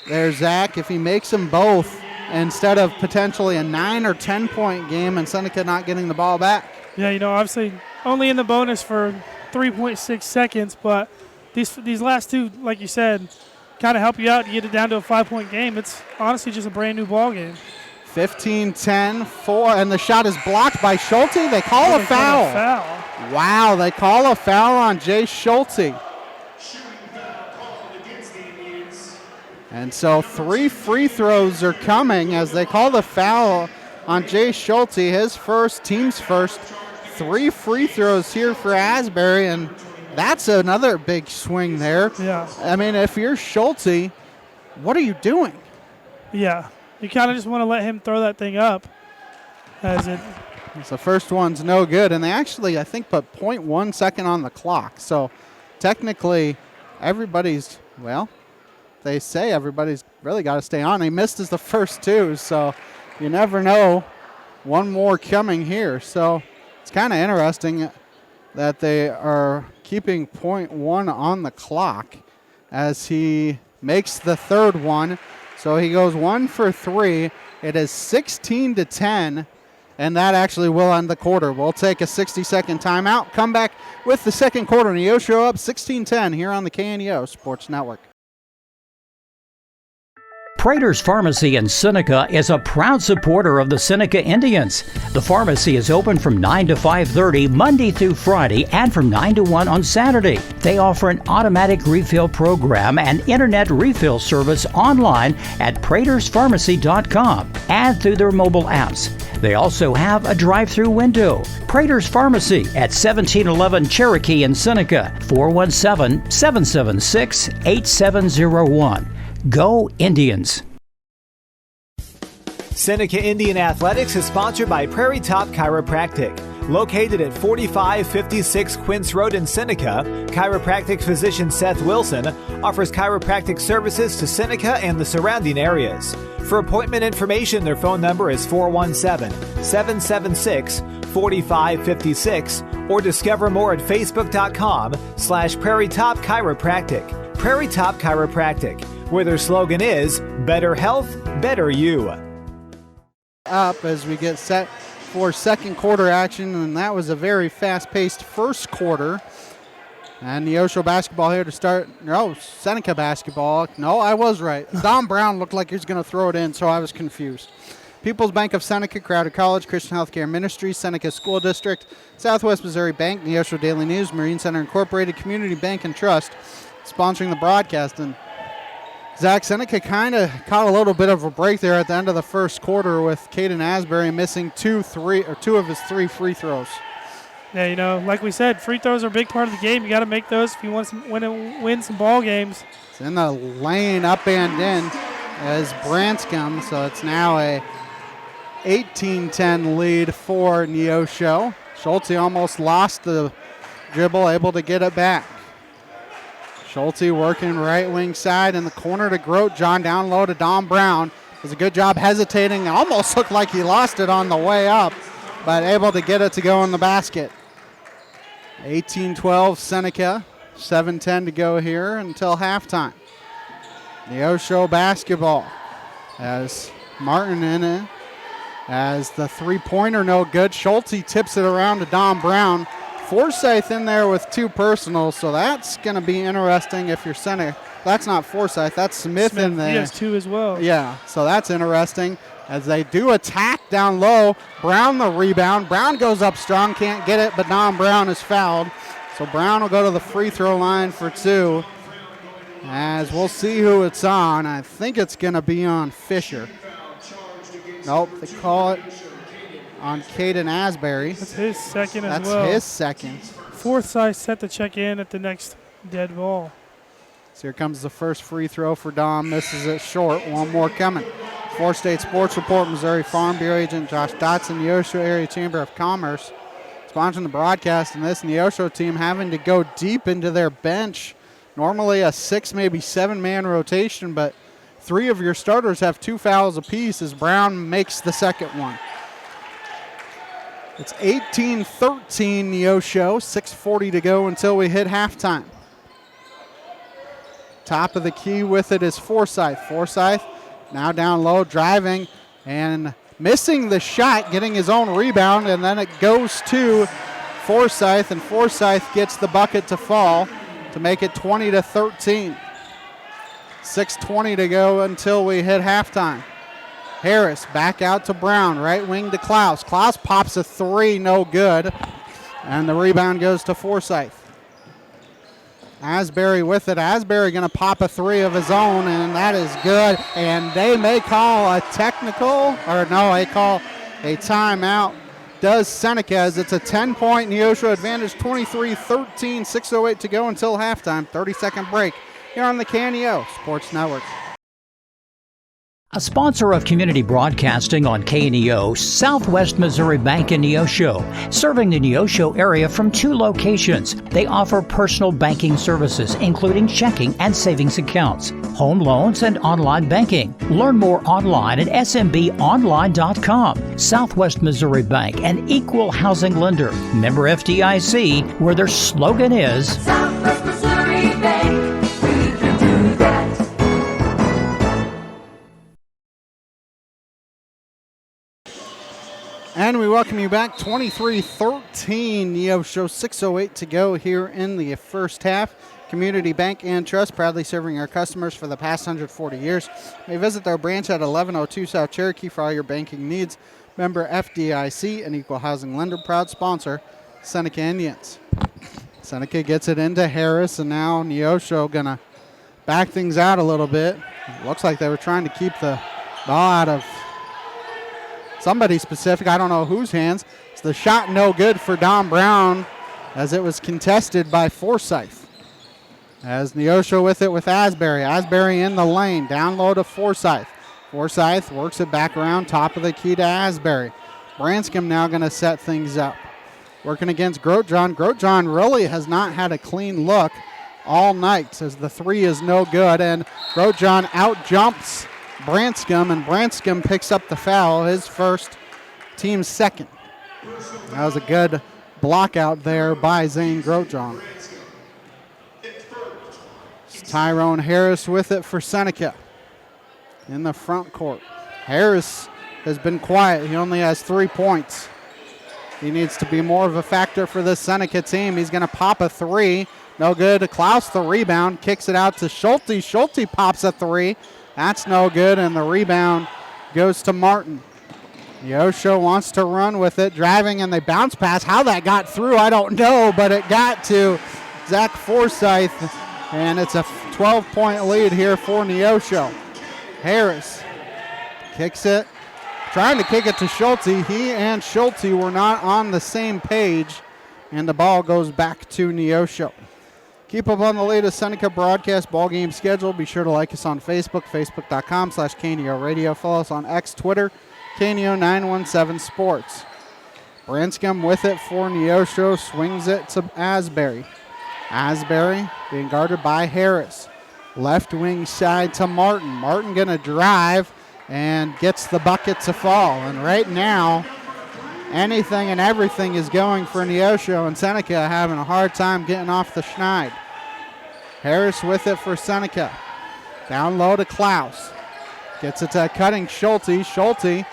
there, Zach, if he makes them both instead of potentially a 9 or 10-point game and Seneca not getting the ball back. Yeah, obviously only in the bonus for 3.6 seconds, but these last two, like you said, kind of help you out to get it down to a 5-point game. It's honestly just a brand new ball game. 15-10, 4, and the shot is blocked by Schulte. They call a foul. Wow, they call a foul on Jay Schulte. And so 3 free throws are coming as they call the foul on Jay Schulte, his first, team's first. 3 free throws here for Asbury, and that's another big swing there. Yeah. I mean, if you're Schulte, what are you doing? Yeah. You kind of just want to let him throw that thing up. The first one's no good, and they actually, I think, put 0.1 second on the clock. So technically, everybody's, they say everybody's really got to stay on. He missed as the first 2, so you never know. One more coming here. So it's kind of interesting that they are keeping 0.1 on the clock as he makes the third one. So he goes 1 for 3. It is 16-10, and that actually will end the quarter. We'll take a 60-second timeout, come back with the second quarter. Neosho up 16-10 here on the KNEO Sports Network. Prater's Pharmacy in Seneca is a proud supporter of the Seneca Indians. The pharmacy is open from 9 to 5:30 Monday through Friday and from 9 to 1 on Saturday. They offer an automatic refill program and internet refill service online at praterspharmacy.com and through their mobile apps. They also have a drive-through window. Prater's Pharmacy at 1711 Cherokee in Seneca, 417-776-8701. Go Indians! Seneca Indian Athletics is sponsored by Prairie Top Chiropractic. Located at 4556 Quince Road in Seneca, chiropractic physician Seth Wilson offers chiropractic services to Seneca and the surrounding areas. For appointment information, their phone number is 417-776-4556 or discover more at facebook.com/Prairie Top Chiropractic. Prairie Top Chiropractic, where their slogan is, better health, better you. Up as we get set for second quarter action, and that was a very fast-paced first quarter. And Neosho basketball here to start. No, Seneca basketball. No, I was right. Don Brown looked like he was going to throw it in, so I was confused. People's Bank of Seneca, Crowder College, Christian Healthcare Ministries, Seneca School District, Southwest Missouri Bank, Neosho Daily News, Marine Center Incorporated, Community Bank and Trust, sponsoring the broadcast. And Zach, Seneca kind of caught a little bit of a break there at the end of the first quarter with Caden Asbury missing two of his 3 free throws. Yeah, like we said, free throws are a big part of the game. You got to make those if you want to win some ball games. It's in the lane, up and in as Branscombe, so it's now a 18-10 lead for Neosho. Schulte almost lost the dribble, able to get it back. Schulte working right wing side in the corner to Grote. John down low to Don Brown. Does a good job hesitating. Almost looked like he lost it on the way up, but able to get it to go in the basket. 18-12 Seneca. 7:10 to go here until halftime. Neosho basketball as Martin in it. As the three-pointer no good. Schulte tips it around to Don Brown. Forsyth in there with 2 personals, so that's going to be interesting if you're Seneca. That's not Forsyth, that's Smith in there. He has 2 as well. Yeah, so that's interesting as they do attack down low. Brown the rebound. Brown goes up strong, can't get it, but Don Brown is fouled. So Brown will go to the free throw line for 2. As we'll see who it's on. I think it's going to be on Fisher. Nope, they call it on Caden Asbury. That's his second as well. That's his second. Forsyth set to check in at the next dead ball. So here comes the first free throw for Dom. Misses it short. One more coming. 4-State Sports Report, Missouri Farm Bureau Agent Josh Dotson, Neosho Area Chamber of Commerce. Sponsoring the broadcast, and this Neosho team having to go deep into their bench. Normally a 6, maybe 7-man rotation, but 3 of your starters have 2 fouls apiece as Brown makes the second one. It's 18-13 Neosho, 6:40 to go until we hit halftime. Top of the key with it is Forsyth. Forsyth now down low, driving and missing the shot, getting his own rebound, and then it goes to Forsyth, and Forsyth gets the bucket to fall to make it 20-13. 6:20 to go until we hit halftime. Harris back out to Brown, right wing to Klaus. Klaus pops a three, no good, and the rebound goes to Forsyth. Asbury with it. Asbury going to pop a three of his own, and that is good. And they may call a technical, or no, they call a timeout. Does Seneca, as it's a 10-point Neosho advantage, 23-13, 6:08 to go until halftime. 30-second break here on the KNEO Sports Network. A sponsor of community broadcasting on KNEO, Southwest Missouri Bank in Neosho, serving the Neosho area from 2 locations. They offer personal banking services, including checking and savings accounts, home loans, and online banking. Learn more online at smbonline.com. Southwest Missouri Bank, an equal housing lender. Member FDIC, where their slogan is Southwest Missouri Bank, we can do that. And we welcome you back. 23-13 Neosho, 6:08 to go here in the first half. Community Bank and Trust, proudly serving our customers for the past 140 years. You may visit their branch at 1102 South Cherokee for all your banking needs. Member FDIC, an equal housing lender, proud sponsor, Seneca Indians. Seneca gets it into Harris, and now Neosho going to back things out a little bit. It looks like they were trying to keep the ball out of somebody specific. I don't know whose hands. It's the shot no good for Don Brown as it was contested by Forsyth. As Neosho with it with Asbury. Asbury in the lane. Down low to Forsyth. Forsyth works it back around top of the key to Asbury. Branscombe now going to set things up. Working against Grotjohn. Grotjohn really has not had a clean look all night as the three is no good, and Grotjohn out jumps Branscombe, and Branscombe picks up the foul, his first, team's second. That was a good block out there by Zane Grotjohn. It's Tyrone Harris with it for Seneca in the front court. Harris has been quiet. He only has 3 points. He needs to be more of a factor for this Seneca team. He's going to pop a three. No good. Klaus the rebound, kicks it out to Schulte. Schulte pops a three. That's no good, and the rebound goes to Martin. Neosho wants to run with it, driving, and they bounce pass. How that got through, I don't know, but it got to Zach Forsyth, and it's a 12-point lead here for Neosho. Harris kicks it, trying to kick it to Schulte. He and Schulte were not on the same page, and the ball goes back to Neosho. Keep up on the latest Seneca broadcast ball game schedule. Be sure to like us on Facebook, facebook.com/KNEO Radio. Follow us on X, Twitter, KNEO917 Sports. Branscombe with it for Neosho, swings it to Asbury. Asbury being guarded by Harris. Left wing side to Martin. Martin going to drive and gets the bucket to fall. And right now, anything and everything is going for Neosho, and Seneca having a hard time getting off the schneid. Harris with it for Seneca. Down low to Klaus. Gets it to cutting Schulte. Schulte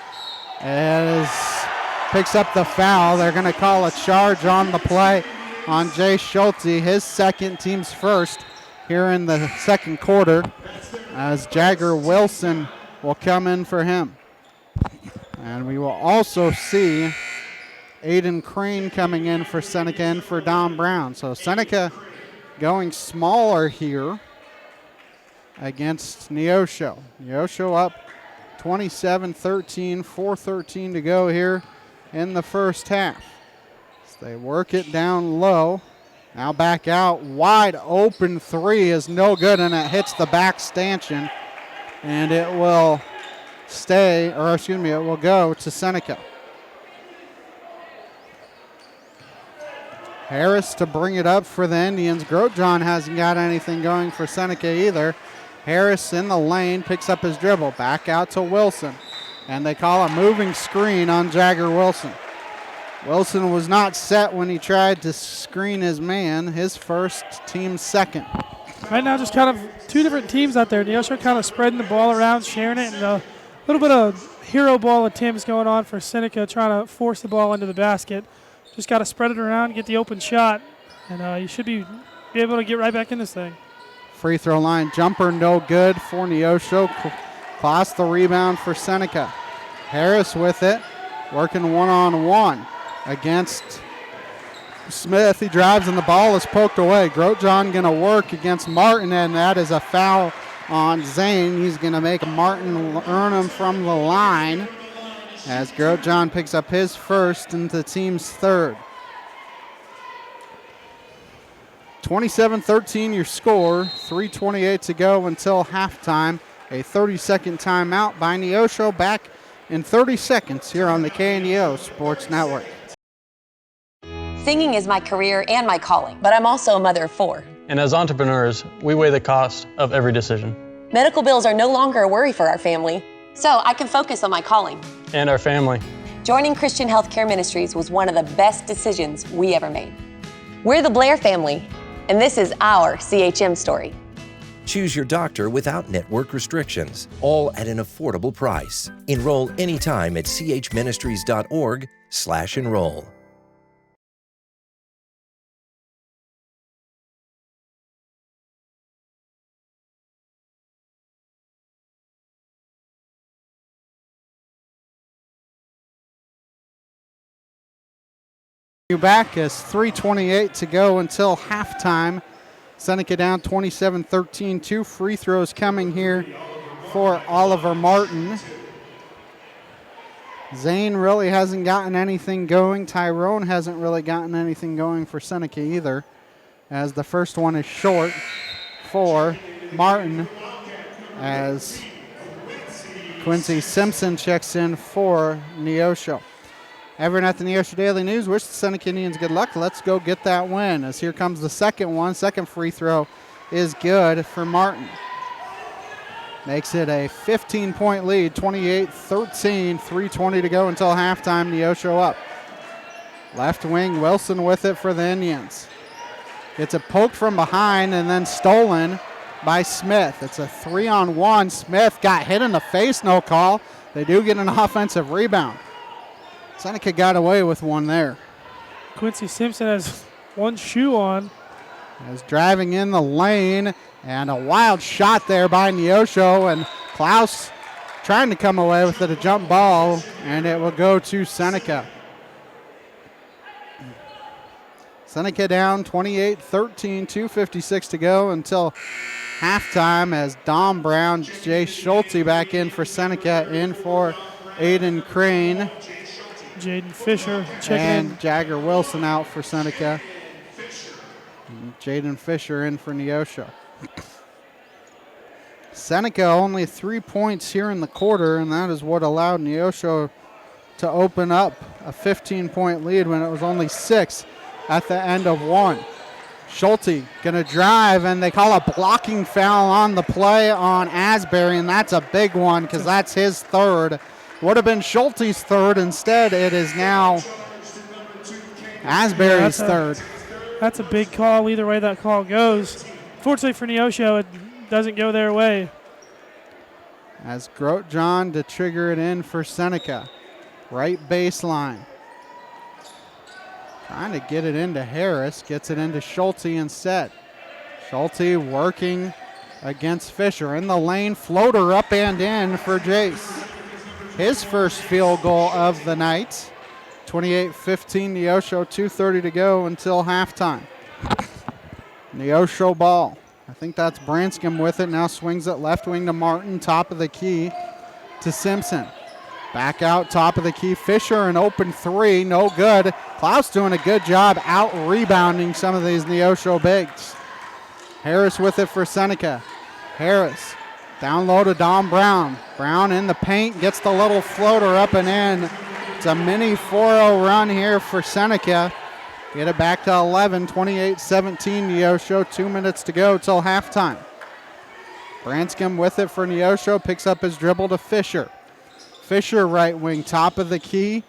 picks up the foul. They're going to call a charge on the play on Jay Schulte, his second, team's first here in the second quarter, as Jagger Wilson will come in for him. And we will also see Aiden Crane coming in for Seneca and for Don Brown. So Seneca going smaller here against Neosho. Neosho up 27-13, 4:13 to go here in the first half. So they work it down low. Now back out, wide open three is no good, and it hits the back stanchion, and it will it will go to Seneca. Harris to bring it up for the Indians. Grotjohn hasn't got anything going for Seneca either. Harris in the lane, picks up his dribble. Back out to Wilson. And they call a moving screen on Jagger Wilson. Wilson was not set when he tried to screen his man. His first, team second. Right now, just kind of two different teams out there. Neosho kind of spreading the ball around, sharing it, and a little bit of hero ball attempts going on for Seneca, trying to force the ball into the basket. Just got to spread it around, get the open shot, and you should be able to get right back in this thing. Free throw line jumper, no good for Neosho. Lost the rebound for Seneca. Harris with it, working one-on-one against Smith. He drives and the ball is poked away. Grotjohn going to work against Martin, and that is a foul on Zane. He's going to make Martin earn him from the line as Grotjohn picks up his first and the team's third. 27-13 your score, 3:28 to go until halftime. A 30-second timeout by Neosho. Back in 30 seconds here on the KNEO Sports Network. Singing is my career and my calling, but I'm also a mother of 4. And as entrepreneurs, we weigh the cost of every decision. Medical bills are no longer a worry for our family, so I can focus on my calling. And our family. Joining Christian Healthcare Ministries was one of the best decisions we ever made. We're the Blair family, and this is our CHM story. Choose your doctor without network restrictions, all at an affordable price. Enroll anytime at chministries.org/enroll. You're back as 3:28 to go until halftime. Seneca down 27-13. 2 free throws coming here for Oliver Martin. Zane really hasn't gotten anything going. Tyrone hasn't really gotten anything going for Seneca either, as the first one is short for Martin, as Quincy Simpson checks in for Neosho. Everyone at the Neosho Daily News wish the Seneca Indians good luck. Let's go get that win, as here comes the second one. Second free throw is good for Martin. Makes it a 15-point lead, 28-13, 3:20 to go until halftime. Neosho up. Left wing, Wilson with it for the Indians. Gets it poked from behind and then stolen by Smith. It's a 3-on-1. Smith got hit in the face, no call. They do get an offensive rebound. Seneca got away with one there. Quincy Simpson has one shoe on. Is driving in the lane, and a wild shot there by Neosho, and Klaus trying to come away with it, a jump ball, and it will go to Seneca. Seneca down 28-13, 2:56 to go until halftime, as Dom Brown, Jay Schulte back in for Seneca, in for Aiden Crane. Jaden Fisher checking and in. Jagger Wilson out for Seneca. Jaden Fisher in for Neosho. Seneca only 3 points here in the quarter, and that is what allowed Neosho to open up a 15-point lead when it was only 6 at the end of one. Schulte gonna drive, and they call a blocking foul on the play on Asbury, and that's a big one because that's his third. Would have been Schulte's third. Instead, it is now Asbury's third. That's a big call. Either way that call goes. Fortunately for Neosho, it doesn't go their way. As Grotjohn to trigger it in for Seneca. Right baseline. Trying to get it into Harris. Gets it into Schulte instead. Schulte working against Fisher. In the lane, floater up and in for Jace. His first field goal of the night. 28-15 Neosho, 2:30 to go until halftime. Neosho ball. I think that's Branscombe with it. Now swings it left wing to Martin. Top of the key to Simpson. Back out, top of the key. Fisher, an open three. No good. Klaus doing a good job out rebounding some of these Neosho bigs. Harris with it for Seneca. Harris down low to Dom Brown. Brown in the paint, gets the little floater up and in. It's a mini 4-0 run here for Seneca. Get it back to 11, 28-17 Neosho. 2 minutes to go till halftime. Branscombe with it for Neosho, picks up his dribble to Fisher. Fisher right wing, top of the key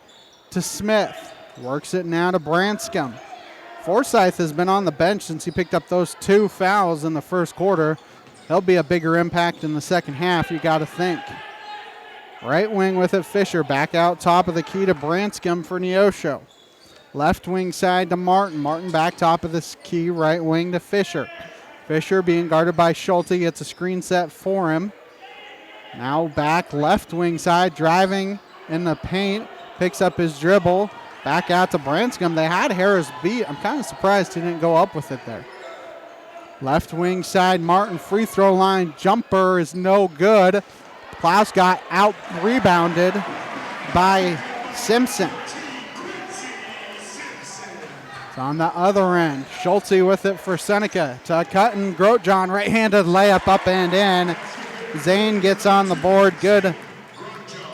to Smith. Works it now to Branscombe. Forsyth has been on the bench since he picked up those 2 fouls in the first quarter. He'll be a bigger impact in the second half, you got to think. Right wing with it, Fisher. Back out top of the key to Branscombe for Neosho. Left wing side to Martin. Martin back top of this key, right wing to Fisher. Fisher being guarded by Schulte, gets a screen set for him. Now back left wing side, driving in the paint, picks up his dribble. Back out to Branscombe. They had Harris beat. I'm kind of surprised he didn't go up with it there. Left wing side, Martin, free throw line. Jumper is no good. Klaus got out rebounded by Simpson. It's on the other end. Schulte with it for Seneca to Cutton. Grotjohn, right-handed layup up and in. Zane gets on the board. Good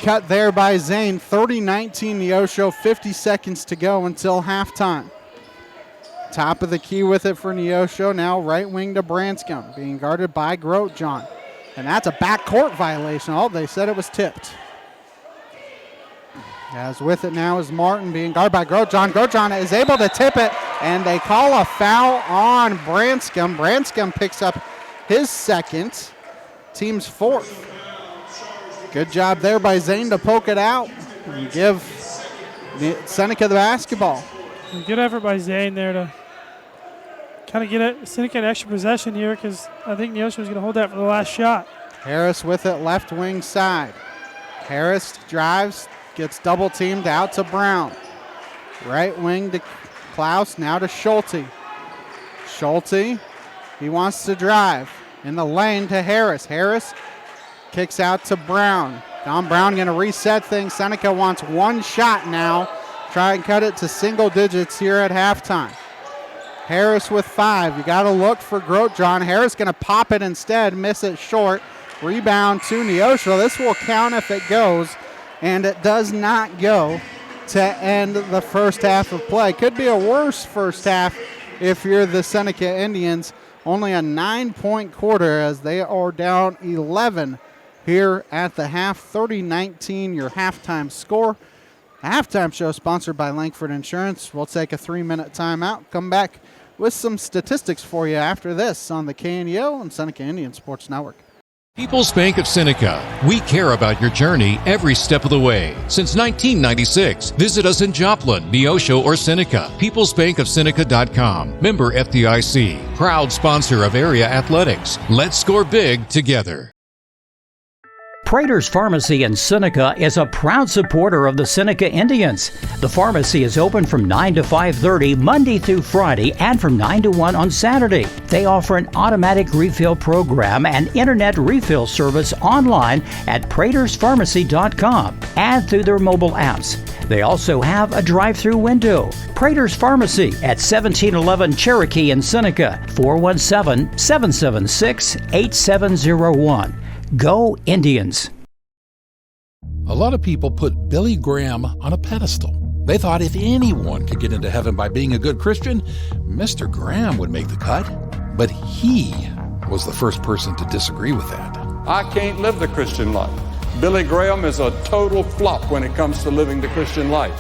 cut there by Zane. 30-19 Neosho, 50 seconds to go until halftime. Top of the key with it for Neosho. Now right wing to Branscombe, being guarded by Grotjohn. And that's a backcourt violation. Oh, they said it was tipped. As with it now is Martin being guarded by Grotjohn. Grotjohn is able to tip it, and they call a foul on Branscombe. Branscombe picks up his second, team's fourth. Good job there by Zane to poke it out and give Seneca the basketball. Good effort by Zane there to kind of get Seneca an extra possession here, because I think Neosho was going to hold that for the last shot. Harris with it left wing side. Harris drives, gets double teamed out to Brown. Right wing to Klaus, now to Schulte. Schulte, he wants to drive in the lane to Harris. Harris kicks out to Brown. Don Brown going to reset things. Seneca wants one shot now. Try and cut it to single digits here at halftime. Harris with 5. You got to look for Grotjohn. Harris going to pop it instead, miss it short. Rebound to Neosho. This will count if it goes, and it does not go to end the first half of play. Could be a worse first half if you're the Seneca Indians. Only a 9-point quarter as they are down 11 here at the half. 30-19 your halftime score. The halftime show sponsored by Langford Insurance. We'll take a 3-minute timeout. Come back with some statistics for you after this on the KNEO and Seneca Indian Sports Network. People's Bank of Seneca. We care about your journey every step of the way. Since 1996, visit us in Joplin, Neosho, or Seneca. PeoplesBankOfSeneca.com. Member FDIC. Proud sponsor of area athletics. Let's score big together. Prater's Pharmacy in Seneca is a proud supporter of the Seneca Indians. The pharmacy is open from 9 to 5:30 Monday through Friday and from 9 to 1 on Saturday. They offer an automatic refill program and internet refill service online at praterspharmacy.com and through their mobile apps. They also have a drive-through window. Prater's Pharmacy at 1711 Cherokee in Seneca, 417-776-8701. Go Indians! A lot of people put Billy Graham on a pedestal. They thought if anyone could get into heaven by being a good Christian, Mr. Graham would make the cut. But he was the first person to disagree with that. I can't live the Christian life. Billy Graham is a total flop when it comes to living the Christian life.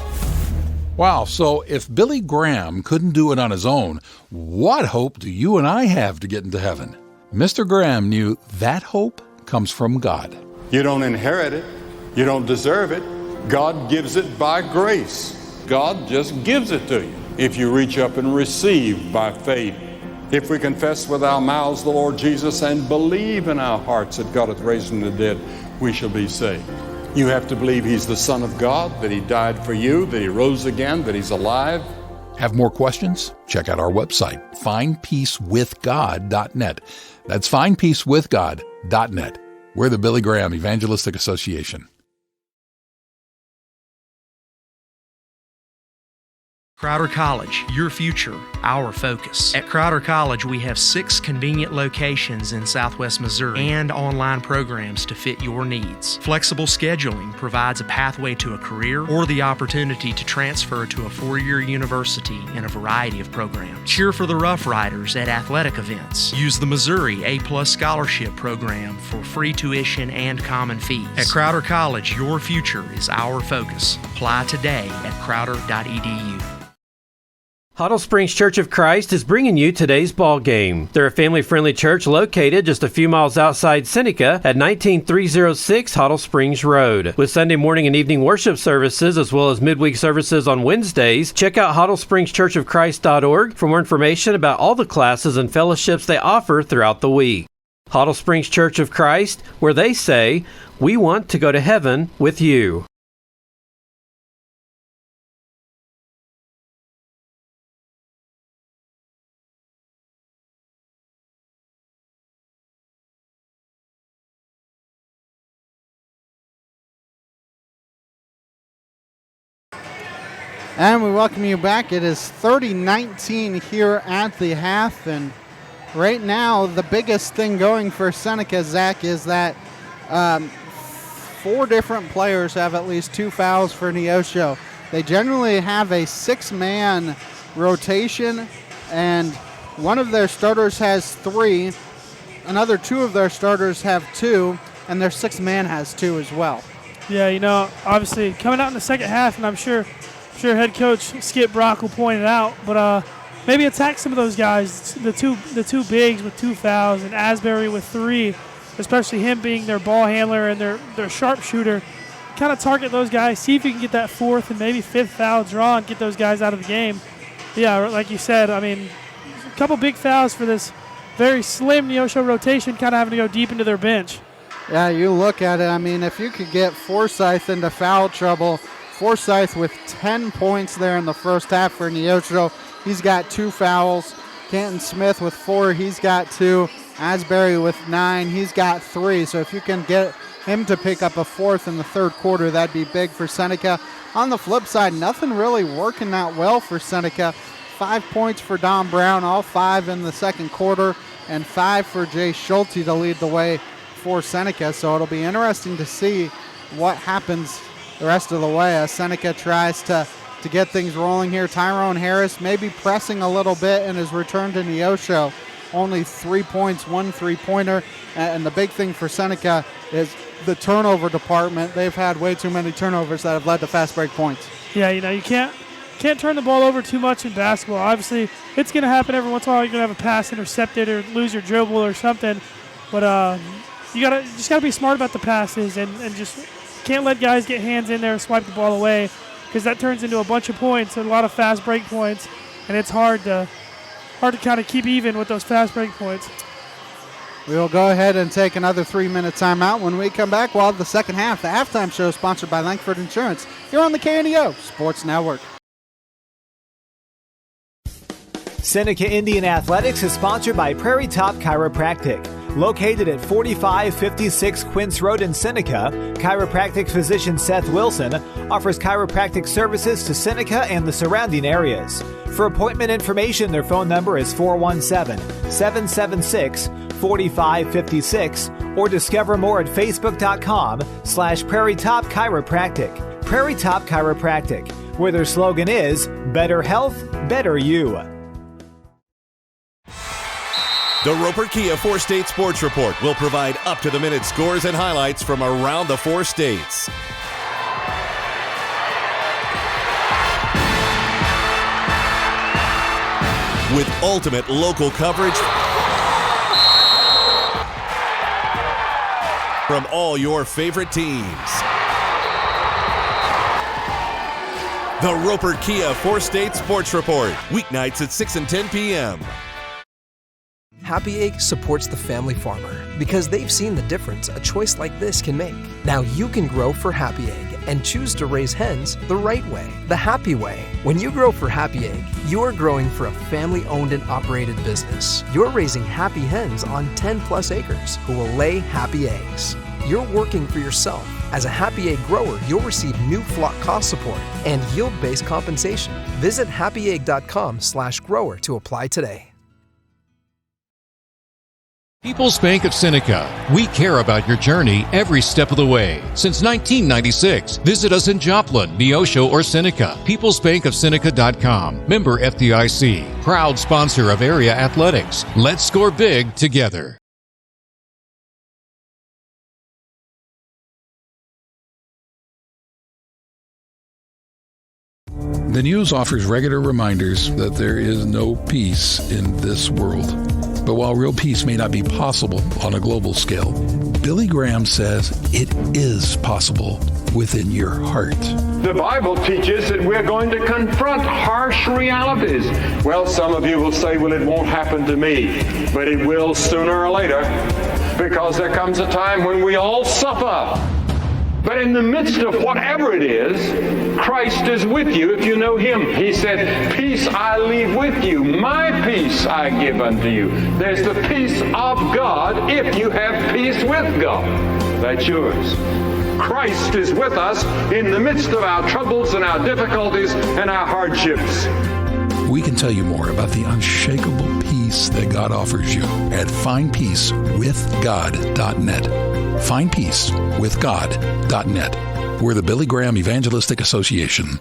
Wow, so if Billy Graham couldn't do it on his own, what hope do you and I have to get into heaven? Mr. Graham knew that hope comes from God. You don't inherit it. You don't deserve it. God gives it by grace. God just gives it to you if you reach up and receive by faith. If we confess with our mouths the Lord Jesus and believe in our hearts that God hath raised him from the dead, we shall be saved. You have to believe he's the Son of God, that he died for you, that he rose again, that he's alive. Have more questions? Check out our website, findpeacewithgod.net. That's findpeacewithgod.net. We're the Billy Graham Evangelistic Association. Crowder College, your future, our focus. At Crowder College, we have 6 convenient locations in Southwest Missouri and online programs to fit your needs. Flexible scheduling provides a pathway to a career or the opportunity to transfer to a 4-year university in a variety of programs. Cheer for the Rough Riders at athletic events. Use the Missouri A+ Scholarship Program for free tuition and common fees. At Crowder College, your future is our focus. Apply today at crowder.edu. Huddle Springs Church of Christ is bringing you today's ball game. They're a family-friendly church located just a few miles outside Seneca at 19306 Huddle Springs Road. With Sunday morning and evening worship services as well as midweek services on Wednesdays, check out huddlespringschurchofchrist.org for more information about all the classes and fellowships they offer throughout the week. Huddle Springs Church of Christ, where they say, "We want to go to heaven with you." And we welcome you back. It is 30-19 here at the half, and right now the biggest thing going for Seneca, Zach, is that 4 different players have at least 2 fouls for Neosho. They generally have a 6-man rotation, and one of their starters has 3, another 2 of their starters have 2, and their 6-man has 2 as well. Yeah, obviously coming out in the second half, and I'm sure head coach Skip Brock will point it out, but maybe attack some of those guys, the two bigs with 2 fouls and Asbury with 3, especially him being their ball handler and their sharpshooter. Kind of target those guys, see if you can get that 4th and maybe 5th foul draw and get those guys out of the game. Yeah, like you said, I mean, a couple big fouls for this very slim Neosho rotation, kind of having to go deep into their bench. Yeah, you look at it, I mean, if you could get Forsyth into foul trouble, Forsyth with 10 points there in the first half for Neosho. He's got 2 fouls. Canton Smith with 4, he's got 2. Asbury with 9, he's got 3. So if you can get him to pick up a 4th in the third quarter, that'd be big for Seneca. On the flip side, nothing really working that well for Seneca. 5 points for Don Brown, all 5 in the second quarter, and 5 for Jay Schulte to lead the way for Seneca. So it'll be interesting to see what happens the rest of the way as Seneca tries to get things rolling here. Tyrone Harris maybe pressing a little bit in his return to Neosho. Only 3 points, 1 3-pointer. And the big thing for Seneca is the turnover department. They've had way too many turnovers that have led to fast break points. Yeah, you can't turn the ball over too much in basketball. Obviously, it's going to happen every once in a while. You're going to have a pass intercepted or lose your dribble or something. But you just got to be smart about the passes and just can't let guys get hands in there and swipe the ball away, because that turns into a bunch of points and a lot of fast break points, and it's hard to kind of keep even with those fast break points. We will go ahead and take another 3-minute timeout. When we come back, we'll have the second half. The halftime show is sponsored by Langford Insurance here on the KNEO Sports Network. Seneca Indian Athletics is sponsored by Prairie Top Chiropractic. Located at 4556 Quince Road in Seneca, chiropractic physician Seth Wilson offers chiropractic services to Seneca and the surrounding areas. For appointment information, their phone number is 417-776-4556 or discover more at facebook.com/Prairie Top Chiropractic. Prairie Top Chiropractic, where their slogan is Better Health, Better You. The Roper Kia 4-State Sports Report will provide up-to-the-minute scores and highlights from around the 4 states. With ultimate local coverage from all your favorite teams. The Roper Kia 4-State Sports Report, weeknights at 6 and 10 p.m. Happy Egg supports the family farmer because they've seen the difference a choice like this can make. Now you can grow for Happy Egg and choose to raise hens the right way, the happy way. When you grow for Happy Egg, you are growing for a family-owned and operated business. You're raising happy hens on 10+ acres who will lay happy eggs. You're working for yourself. As a Happy Egg grower, you'll receive new flock cost support and yield-based compensation. Visit happyegg.com/grower to apply today. People's Bank of Seneca. We care about your journey every step of the way. Since 1996, visit us in Joplin, Neosho, or Seneca. PeoplesBankOfSeneca.com. Member FDIC. Proud sponsor of area athletics. Let's score big together. The news offers regular reminders that there is no peace in this world. But while real peace may not be possible on a global scale, Billy Graham says it is possible within your heart. The Bible teaches that we're going to confront harsh realities. Well, some of you will say, well, it won't happen to me, but it will sooner or later, because there comes a time when we all suffer. But in the midst of whatever it is, Christ is with you if you know Him. He said, peace I leave with you, my peace I give unto you. There's the peace of God if you have peace with God. That's yours. Christ is with us in the midst of our troubles and our difficulties and our hardships. We can tell you more about the unshakable peace that God offers you at findpeacewithgod.net. findpeacewithgod.net. We're the Billy Graham Evangelistic Association.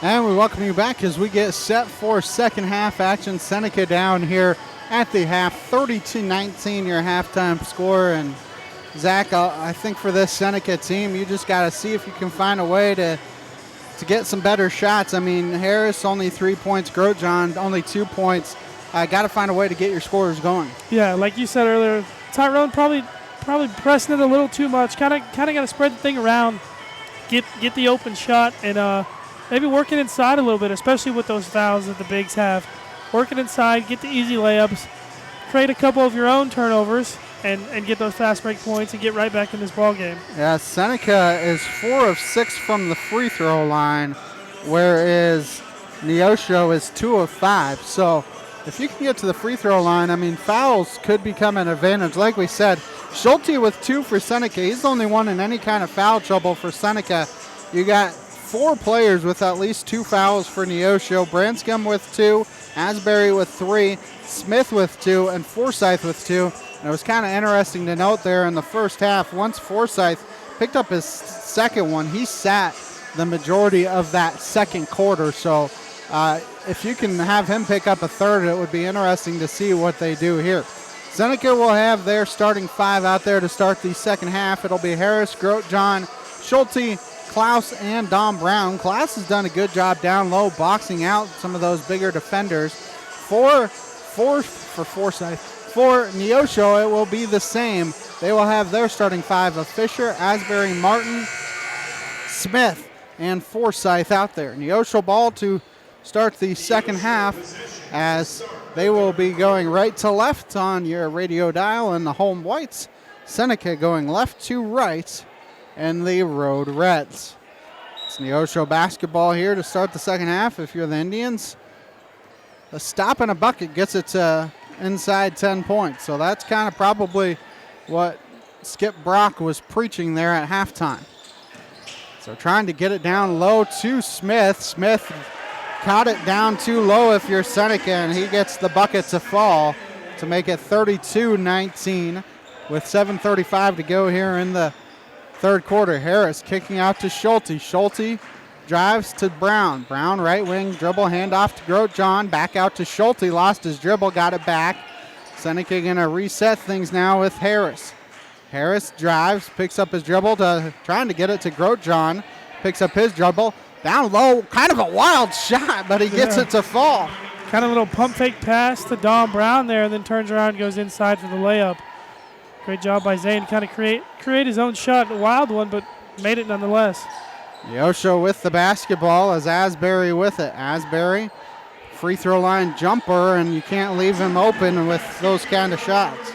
And we welcome you back as we get set for second half action. Seneca down here at the half, 32-19 your halftime score. And Zach, I think for this Seneca team, you just got to see if you can find a way to get some better shots. I mean, Harris only 3 points, Grosjean only 2 points. Got to find a way to get your scores going. Yeah, like you said earlier, Tyrone probably pressing it a little too much. Kind of got to spread the thing around, get the open shot, and maybe working inside a little bit, especially with those fouls that the bigs have. Working inside, get the easy layups, create a couple of your own turnovers, and get those fast break points and get right back in this ball game. Yeah, Seneca is 4 of 6 from the free throw line, whereas Neosho is 2 of 5. So if you can get to the free throw line, I mean, fouls could become an advantage. Like we said, Schulte with 2 for Seneca. He's the only one in any kind of foul trouble for Seneca. You got 4 players with at least 2 fouls for Neosho. Branscombe with 2, Asbury with 3, Smith with 2, and Forsyth with 2. And it was kind of interesting to note there in the first half, once Forsyth picked up his second one, he sat the majority of that second quarter. So if you can have him pick up a third, it would be interesting to see what they do here. Seneca will have their starting 5 out there to start the second half. It'll be Harris, Grosjean, Schulte, Klaus, and Dom Brown. Klaus has done a good job down low, boxing out some of those bigger defenders. For Forsyth. For Neosho, it will be the same. They will have their starting 5 of Fisher, Asbury, Martin, Smith, and Forsyth out there. Neosho ball to start the second half as they will be going right to left on your radio dial in the home whites. Seneca going left to right in the road reds. It's Neosho basketball here to start the second half. If you're the Indians, a stop and a bucket gets it to inside 10 points. So that's kind of probably what Skip Brock was preaching there at halftime. So trying to get it down low to Smith. Smith caught it down too low if you're Seneca, and he gets the bucket to fall to make it 32-19 with 7:35 to go here in the third quarter. Harris kicking out to Schulte. Schulte drives to Brown. Brown right wing dribble, handoff to Grosjean. Back out to Schulte. Lost his dribble, got it back. Seneca going to reset things now with Harris. Harris drives, picks up his dribble, trying to get it to Grosjean. Picks up his dribble. Down low, kind of a wild shot, but he gets it to fall. Kind of a little pump fake pass to Dom Brown there, and then turns around and goes inside for the layup. Great job by Zane to kind of create his own shot. A wild one, but made it nonetheless. Neosho with the basketball as Asbury with it. Asbury, free throw line jumper, and you can't leave him open with those kind of shots.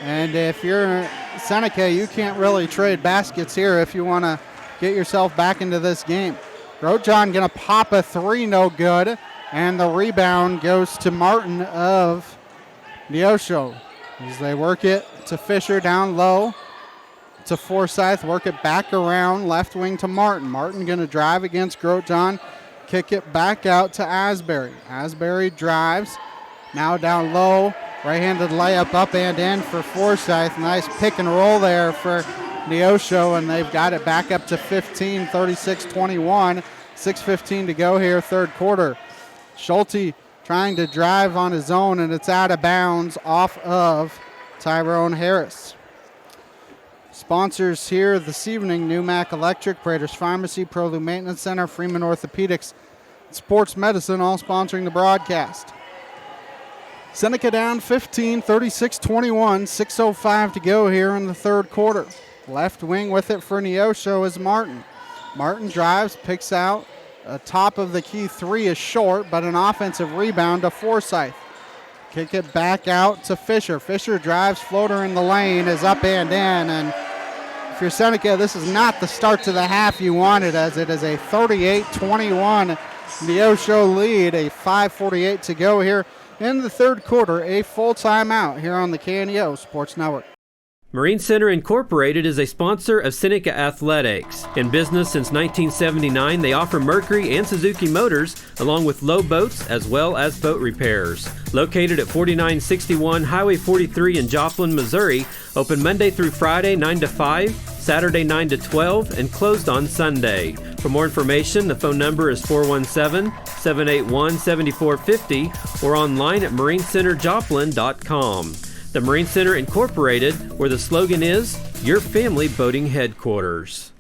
And if you're Seneca, you can't really trade baskets here if you want to get yourself back into this game. Grosjean going to pop a 3, no good. And the rebound goes to Martin of Neosho. As they work it to Fisher down low to Forsyth, work it back around left wing to Martin. Martin going to drive against Grotjohn, kick it back out to Asbury. Asbury drives, now down low, right-handed layup up and in for Forsyth. Nice pick and roll there for Neosho, and they've got it back up to 15, 36-21. 6:15 to go here, third quarter. Schulte trying to drive on his own, and it's out of bounds off of Tyrone Harris. Sponsors here this evening: Newmac Electric, Prater's Pharmacy, Prolu Maintenance Center, Freeman Orthopedics, Sports Medicine, all sponsoring the broadcast. Seneca down 15, 36-21, 6:05 to go here in the third quarter. Left wing with it for Neosho is Martin. Martin drives, picks out. Top of the key three is short, but an offensive rebound to Forsyth. Kick it back out to Fisher. Fisher drives, floater in the lane, is up and in. And if you're Seneca, this is not the start to the half you wanted, as it is a 38-21 Neosho lead. A 5:48 to go here in the third quarter. A full timeout here on the KNEO Sports Network. Marine Center Incorporated is a sponsor of Seneca Athletics. In business since 1979, they offer Mercury and Suzuki motors, along with low boats as well as boat repairs. Located at 4961 Highway 43 in Joplin, Missouri, open Monday through Friday 9 to 5, Saturday 9 to 12, and closed on Sunday. For more information, the phone number is 417-781-7450 or online at marinecenterjoplin.com. The Marine Center Incorporated, where the slogan is, your family boating headquarters.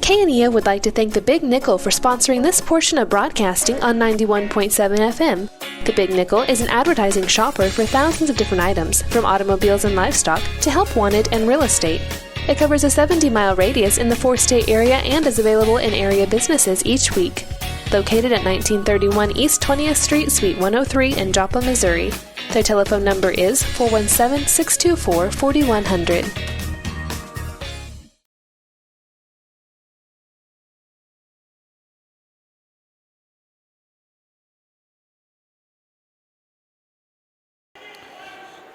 KNEO would like to thank the Big Nickel for sponsoring this portion of broadcasting on 91.7 FM. The Big Nickel is an advertising shopper for thousands of different items, from automobiles and livestock to help wanted and real estate. It covers a 70-mile radius in the four-state area and is available in area businesses each week. Located at 1931 East 20th Street, Suite 103 in Joplin, Missouri. Their telephone number is 417-624-4100.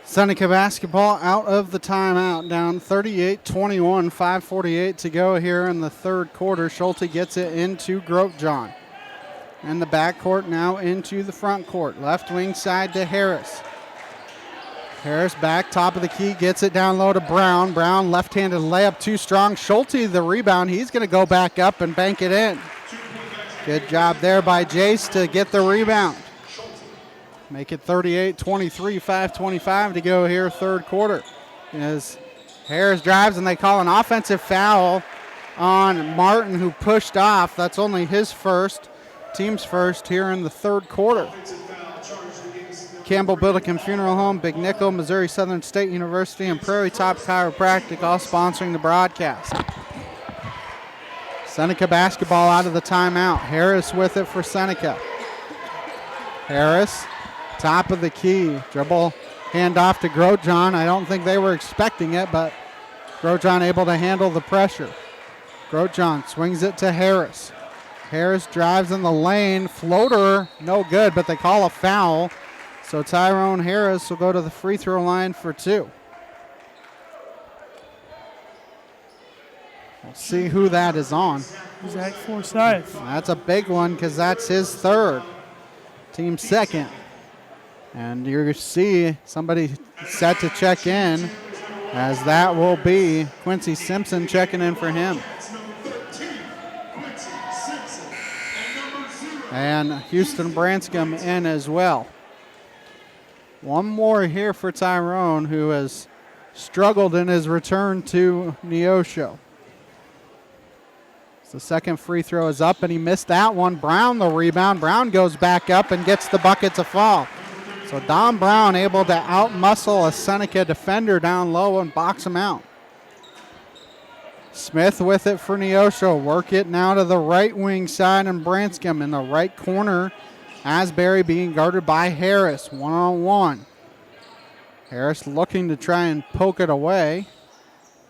Seneca basketball out of the timeout, down 38-21, 5:48 to go here in the third quarter. Schulte gets it into Grotjohn. And the backcourt now into the front court. Left wing side to Harris. Harris back, top of the key, gets it down low to Brown. Brown left-handed layup, too strong. Schulte the rebound. He's going to go back up and bank it in. Good job there by Jace to get the rebound. Make it 38-23, 5:25 to go here, third quarter. As Harris drives and they call an offensive foul on Martin, who pushed off. That's only his first. Team's first here in the third quarter. Campbell Billiken Funeral Home, Big Nickel, Missouri Southern State University, and Prairie Top Chiropractic all sponsoring the broadcast. Seneca basketball out of the timeout. Harris with it for Seneca. Harris, top of the key. Dribble, handoff to Grotjohn. I don't think they were expecting it, but Grotjohn able to handle the pressure. Grotjohn swings it to Harris. Harris drives in the lane. Floater, no good, but they call a foul. So Tyrone Harris will go to the free throw line for two. We'll see who that is on. Zach Forsyth. That's a big one because that's his third. Team second. And you see somebody set to check in, as that will be Quincy Simpson checking in for him. And Houston Branscombe in as well. One more here for Tyrone, who has struggled in his return to Neosho. The second free throw is up, and he missed that one. Brown the rebound. Brown goes back up and gets the bucket to fall. So Don Brown able to outmuscle a Seneca defender down low and box him out. Smith with it for Neosho. Work it now to the right wing side, and Branscombe in the right corner. Asbury being guarded by Harris, one-on-one. Harris looking to try and poke it away.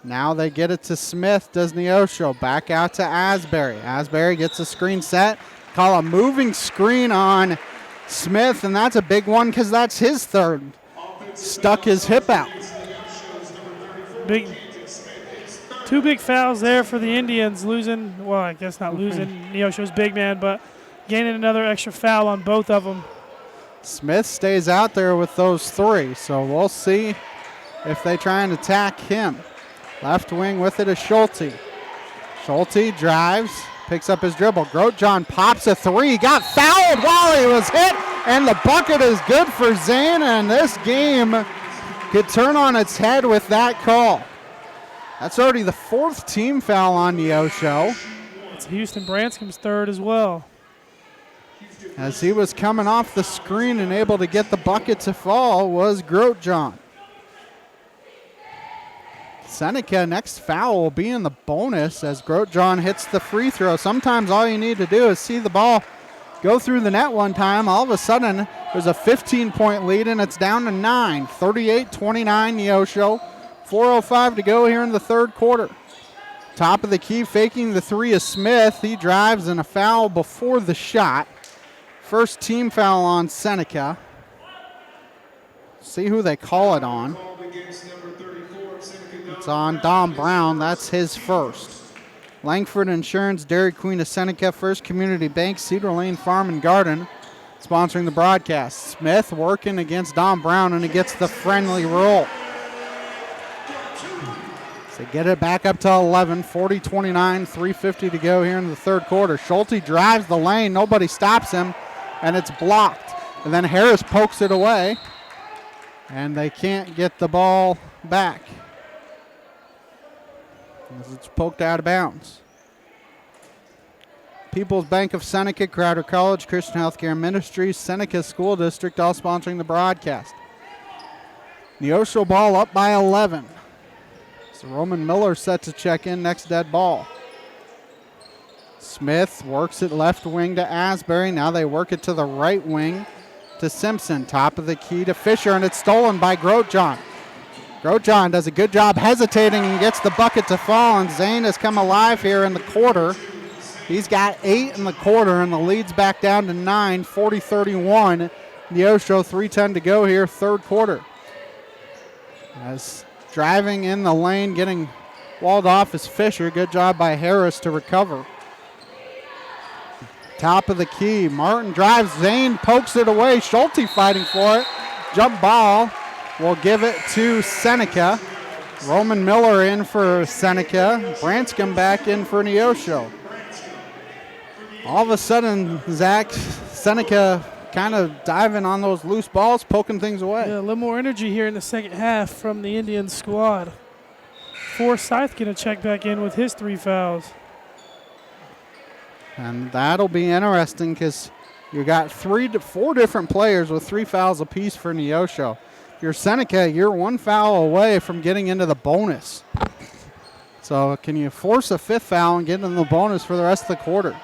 Now they get it to Smith, does Neosho. Back out to Asbury. Asbury gets a screen set. Call a moving screen on Smith, and that's a big one because that's his third. stuck his hip out. Two big fouls there for the Indians, losing, well, I guess not losing Neosho's big man, but gaining another extra foul on both of them. Smith stays out there with those 3, so we'll see if they try and attack him. Left wing with it is Schulte. Schulte drives, picks up his dribble. Grotjohn pops a 3, got fouled while he was hit, and the bucket is good for Zane, and this game could turn on its head with that call. That's already the 4th team foul on Neosho. It's Houston Branscom's 3rd as well. As he was coming off the screen and able to get the bucket to fall was Grotjohn. Seneca, next foul will be in the bonus as Grotjohn hits the free throw. Sometimes all you need to do is see the ball go through the net one time. All of a sudden, there's a 15-point lead, and it's down to 9. 38-29 Neosho. 4:05 to go here in the 3rd quarter. Top of the key, faking the 3 is Smith. He drives, and a foul before the shot. First team foul on Seneca. See who they call it on. It's on Dom Brown. That's his first. Langford Insurance, Dairy Queen of Seneca, First Community Bank, Cedar Lane Farm and Garden sponsoring the broadcast. Smith working against Dom Brown, and he gets the friendly roll. So get it back up to 11, 40-29, 3:50 to go here in the 3rd quarter. Schulte drives the lane. Nobody stops him, and it's blocked. And then Harris pokes it away, and they can't get the ball back as it's poked out of bounds. People's Bank of Seneca, Crowder College, Christian Healthcare Ministries, Seneca School District, all sponsoring the broadcast. Neosho ball up by 11. So Roman Miller set to check in next dead ball. Smith works it left wing to Asbury. Now they work it to the right wing to Simpson. Top of the key to Fisher, and it's stolen by Grotjohn. Grotjohn does a good job hesitating and gets the bucket to fall, and Zane has come alive here in the quarter. He's got 8 in the quarter, and the lead's back down to 9, 40-31. Neosho, 3:10 to go here, 3rd quarter. As driving in the lane, getting walled off is Fisher. Good job by Harris to recover. Top of the key, Martin drives, Zane pokes it away. Schulte fighting for it. Jump ball. We'll give it to Seneca. Roman Miller in for Seneca. Branscombe back in for Neosho. All of a sudden, Zach, Seneca kind of diving on those loose balls, poking things away. Yeah, a little more energy here in the second half from the Indian squad. Forsyth going to check back in with his 3 fouls. And that'll be interesting because you got 3 to 4 different players with 3 fouls apiece for Neosho. If you're Seneca, you're 1 foul away from getting into the bonus. So can you force a 5th foul and get into the bonus for the rest of the quarter?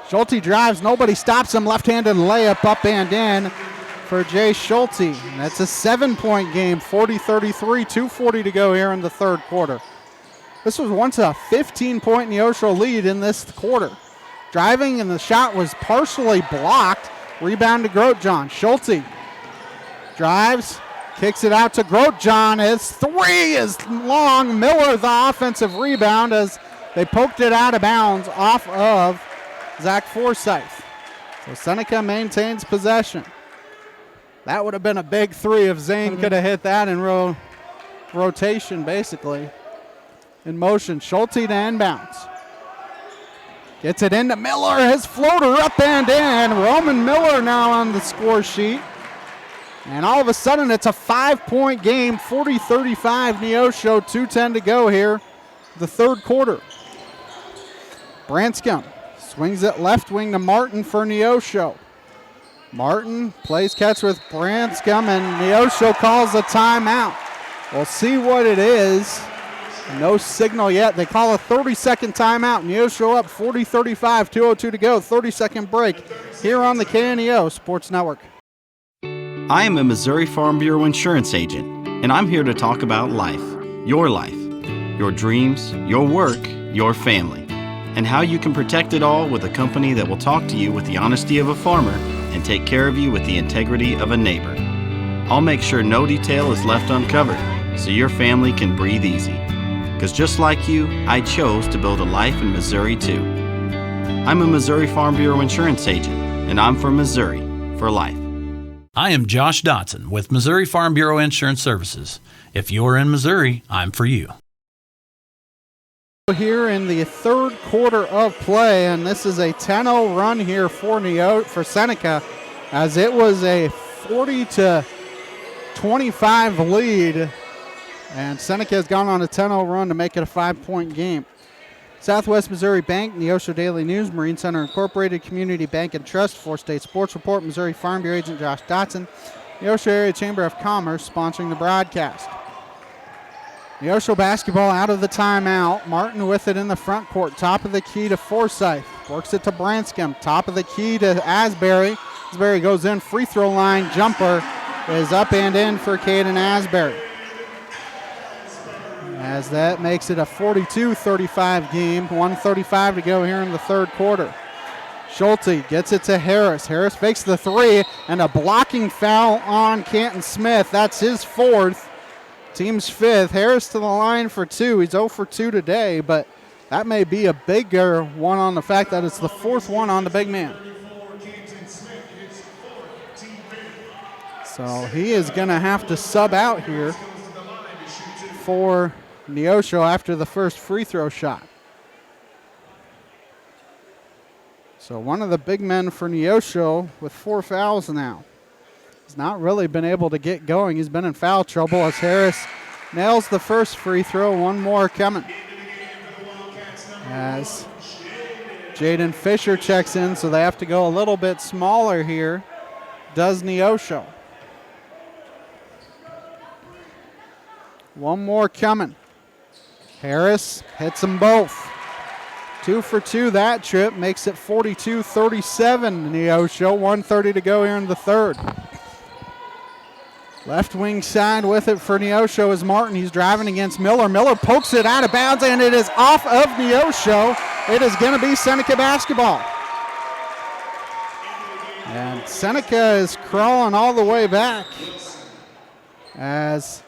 Schulte drives, nobody stops him. Left-handed layup up and in for Jay Schulte. And that's a 7-point game, 40-33, 2:40 to go here in the 3rd quarter. This was once a 15-point Neosho lead in this quarter. Driving, and the shot was partially blocked. Rebound to Grotjohn. Schulte drives, kicks it out to Grotjohn. His 3 is long. Miller, the offensive rebound, as they poked it out of bounds off of Zach Forsyth. So Seneca maintains possession. That would have been a big 3 if Zane could have hit that in rotation, basically. In motion, Schulte to inbounds. Gets it into Miller, his floater up and in. Roman Miller now on the score sheet. And all of a sudden, it's a 5-point game, 40-35 Neosho, 2:10 to go here, the 3rd quarter. Branscombe swings it left wing to Martin for Neosho. Martin plays catch with Branscombe, and Neosho calls a timeout. We'll see what it is. No signal yet. They call a 30-second timeout. Neosho up 40-35, 2:02 to go, 30-second break here on the KNEO Sports Network. I am a Missouri Farm Bureau insurance agent, and I'm here to talk about life, your dreams, your work, your family, and how you can protect it all with a company that will talk to you with the honesty of a farmer and take care of you with the integrity of a neighbor. I'll make sure no detail is left uncovered so your family can breathe easy. Because just like you, I chose to build a life in Missouri too. I'm a Missouri Farm Bureau insurance agent, and I'm from Missouri for life. I am Josh Dotson with Missouri Farm Bureau Insurance Services. If you're in Missouri, I'm for you. Here in the third quarter of play, and this is a 10-0 run here for Seneca, as it was a 40-25 lead, and Seneca has gone on a 10-0 run to make it a 5-point game. Southwest Missouri Bank, Neosho Daily News, Marine Center Incorporated, Community Bank and Trust, Four State Sports Report, Missouri Farm Bureau Agent Josh Dotson, Neosho Area Chamber of Commerce sponsoring the broadcast. Neosho basketball out of the timeout. Martin with it in the front court. Top of the key to Forsyth. Works it to Branscombe. Top of the key to Asbury. Asbury goes in. Free throw line jumper is up and in for Caden Asbury. As that makes it a 42-35 game. 1:35 to go here in the third quarter. Schulte gets it to Harris. Harris fakes the three, and a blocking foul on Canton Smith. That's his fourth. Team's fifth. Harris to the line for two. He's 0 for 2 today, but that may be a bigger one on the fact that it's the fourth one on the big man. So he is going to have to sub out here for Neosho after the first free throw shot. So one of the big men for Neosho with 4 fouls now. He's not really been able to get going. He's been in foul trouble as Harris nails the first free throw. One more coming. As Jaden Fisher checks in, so they have to go a little bit smaller here. Does Neosho. One more coming. Harris hits them both. 2 for 2 that trip, makes it 42-37 Neosho. 1:30 to go here in the third. Left wing side with it for Neosho is Martin. He's driving against Miller. Miller pokes it out of bounds, and it is off of Neosho. It is going to be Seneca basketball. And Seneca is crawling all the way back as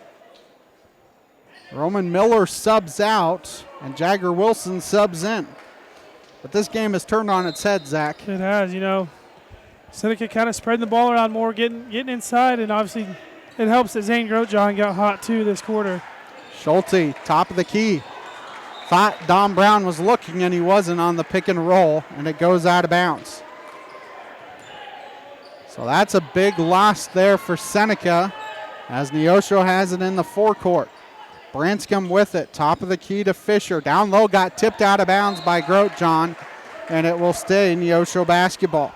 Roman Miller subs out and Jagger Wilson subs in. But this game has turned on its head, Zach. It has, Seneca kind of spreading the ball around more, getting inside, and obviously it helps that Zane Grotjohn got hot too this quarter. Schulte, top of the key. Thought Dom Brown was looking, and he wasn't on the pick and roll, and it goes out of bounds. So that's a big loss there for Seneca as Neosho has it in the forecourt. Branscombe with it, top of the key to Fisher. Down low, got tipped out of bounds by Grotjohn, and it will stay Neosho basketball.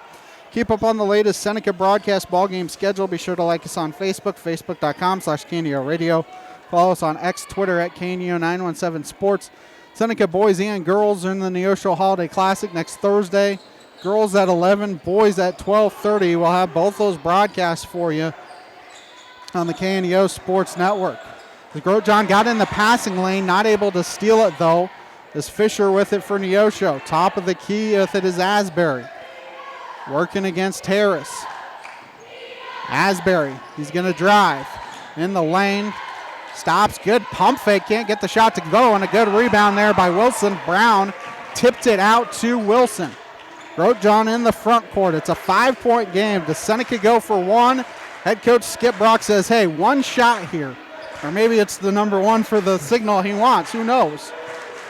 Keep up on the latest Seneca broadcast ball game schedule. Be sure to like us on Facebook, facebook.com/KNEO Radio. Follow us on X, Twitter at KNEO917 Sports. Seneca boys and girls are in the Neosho Holiday Classic next Thursday. Girls at 11, boys at 12:30. We'll have both those broadcasts for you on the KNEO Sports Network. The Grotjohn got in the passing lane, not able to steal it though. As Fisher with it for Neosho. Top of the key with it is Asbury. Working against Harris. Asbury, he's going to drive in the lane. Stops, good pump fake, can't get the shot to go, and a good rebound there by Wilson. Brown tipped it out to Wilson. Grotjohn in the front court. It's a 5-point game. Does Seneca go for one? Head coach Skip Brock says, hey, one shot here. Or maybe it's the number one for the signal he wants. Who knows?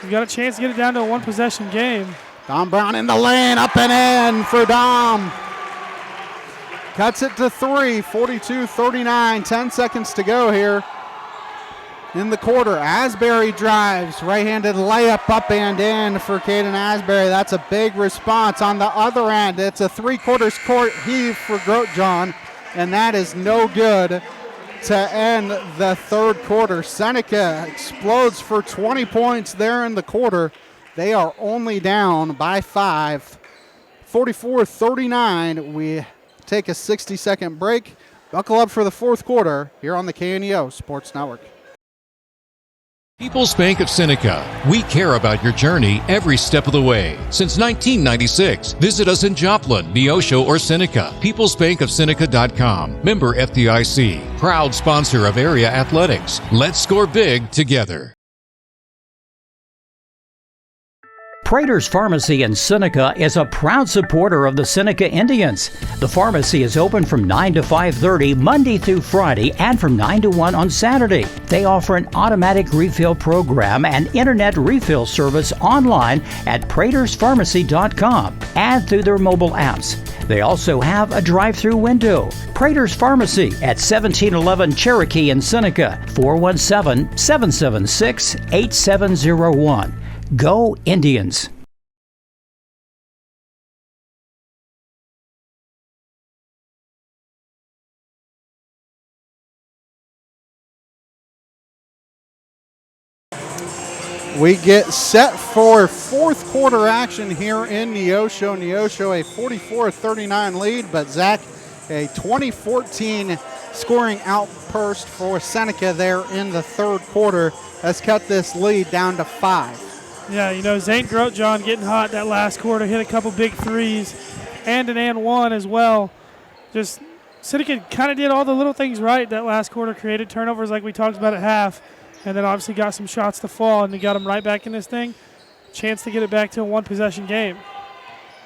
You got a chance to get it down to a one-possession game. Dom Brown in the lane, up and in for Dom. Cuts it to 3, 42-39, 10 seconds to go here in the quarter. Asbury drives, right-handed layup up and in for Caden Asbury. That's a big response. On the other end, it's a three-quarters court heave for Grotjohn, and that is no good to end the third quarter. Seneca explodes for 20 points there in the quarter. They are only down by 5. 44-39. We take a 60-second break. Buckle up for the fourth quarter here on the KNEO Sports Network. People's Bank of Seneca. We care about your journey every step of the way. Since 1996, visit us in Joplin, Neosho, or Seneca. PeoplesBankOfSeneca.com. Member FDIC. Proud sponsor of area athletics. Let's score big together. Prater's Pharmacy in Seneca is a proud supporter of the Seneca Indians. The pharmacy is open from 9 to 5:30 Monday through Friday and from 9 to 1 on Saturday. They offer an automatic refill program and internet refill service online at praterspharmacy.com and through their mobile apps. They also have a drive-through window. Prater's Pharmacy at 1711 Cherokee in Seneca, 417-776-8701. Go Indians! We get set for fourth quarter action here in Neosho. Neosho a 44-39 lead, but Zach, a 2014 scoring outburst for Seneca there in the third quarter has cut this lead down to 5. Yeah, you know, Zane Grotjohn getting hot that last quarter, hit a couple big threes and an and one as well. Just Seneca kind of did all the little things right that last quarter, created turnovers like we talked about at half, and then obviously got some shots to fall, and they got them right back in this thing. Chance to get it back to a one-possession game.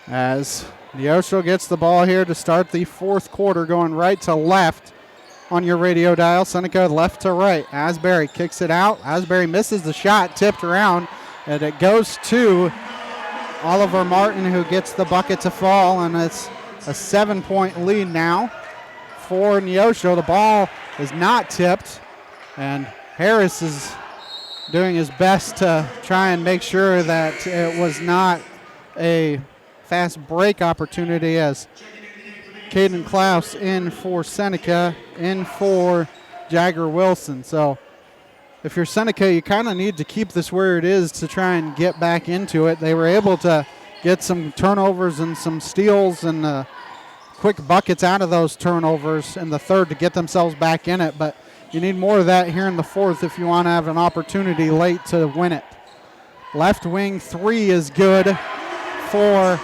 As Neosho gets the ball here to start the fourth quarter, going right to left on your radio dial. Seneca left to right. Asbury kicks it out. Asbury misses the shot, tipped around, and it goes to Oliver Martin, who gets the bucket to fall, and it's a 7-point lead now for Neosho. The ball is not tipped, and Harris is doing his best to try and make sure that it was not a fast break opportunity, as Caden Klaus in for Seneca, in for Jagger Wilson. So if you're Seneca, you kind of need to keep this where it is to try and get back into it. They were able to get some turnovers and some steals and quick buckets out of those turnovers in the third to get themselves back in it, but you need more of that here in the fourth if you want to have an opportunity late to win it. Left wing three is good for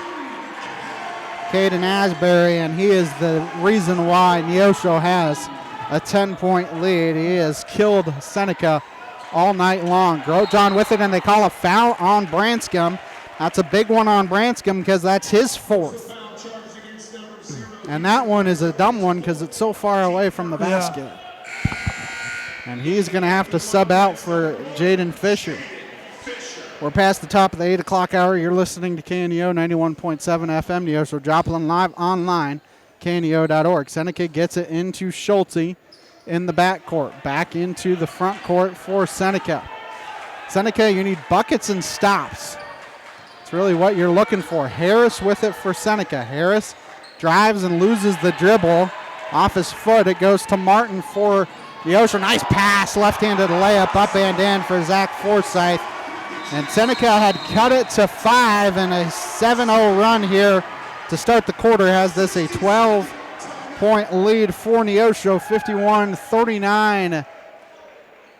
Caden Asbury, and he is the reason why Neosho has a 10-point lead. He has killed Seneca all night long. Grotjohn with it, and they call a foul on Branscombe. That's a big one on Branscombe because that's his fourth. And that one is a dumb one because it's so far away from the basket. Yeah. And he's going to have to sub out for Jaden Fisher. We're past the top of the 8 o'clock hour. You're listening to KNEO 91.7 FM, Neosho Joplin, live online, kneo.org. Seneca gets it into Schulte in the backcourt. Back into the front court for Seneca. Seneca, you need buckets and stops. It's really what you're looking for. Harris with it for Seneca. Harris drives and loses the dribble. Off his foot, it goes to Martin for Neosho. Nice pass, left-handed layup up and in for Zach Forsyth. And Seneca had cut it to 5, and a 7-0 run here to start the quarter has this a 12-point lead for Neosho, 51-39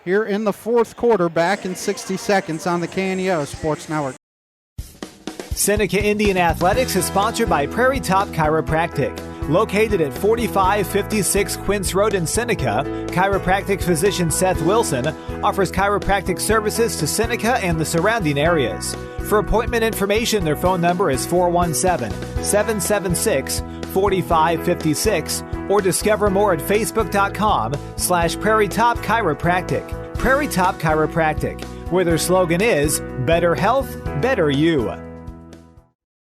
here in the fourth quarter, back in 60 seconds on the KNEO Sports Network. Seneca Indian Athletics is sponsored by Prairie Top Chiropractic. Located at 4556 Quince Road in Seneca, chiropractic physician Seth Wilson offers chiropractic services to Seneca and the surrounding areas. For appointment information, their phone number is 417-776-4556 or discover more at facebook.com/Prairie Top Chiropractic. Prairie Top Chiropractic, where their slogan is Better Health, Better You.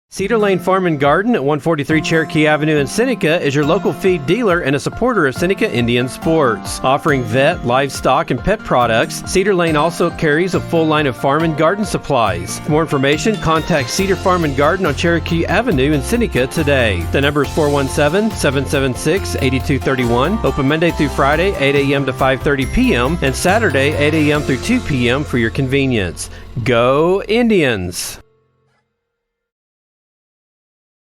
Cedar Lane Farm and Garden at 143 Cherokee Avenue in Seneca is your local feed dealer and a supporter of Seneca Indian sports. Offering vet, livestock, and pet products, Cedar Lane also carries a full line of farm and garden supplies. For more information, contact Cedar Farm and Garden on Cherokee Avenue in Seneca today. The number is 417-776-8231. Open Monday through Friday, 8 a.m. to 5:30 p.m. and Saturday, 8 a.m. through 2 p.m. for your convenience. Go Indians!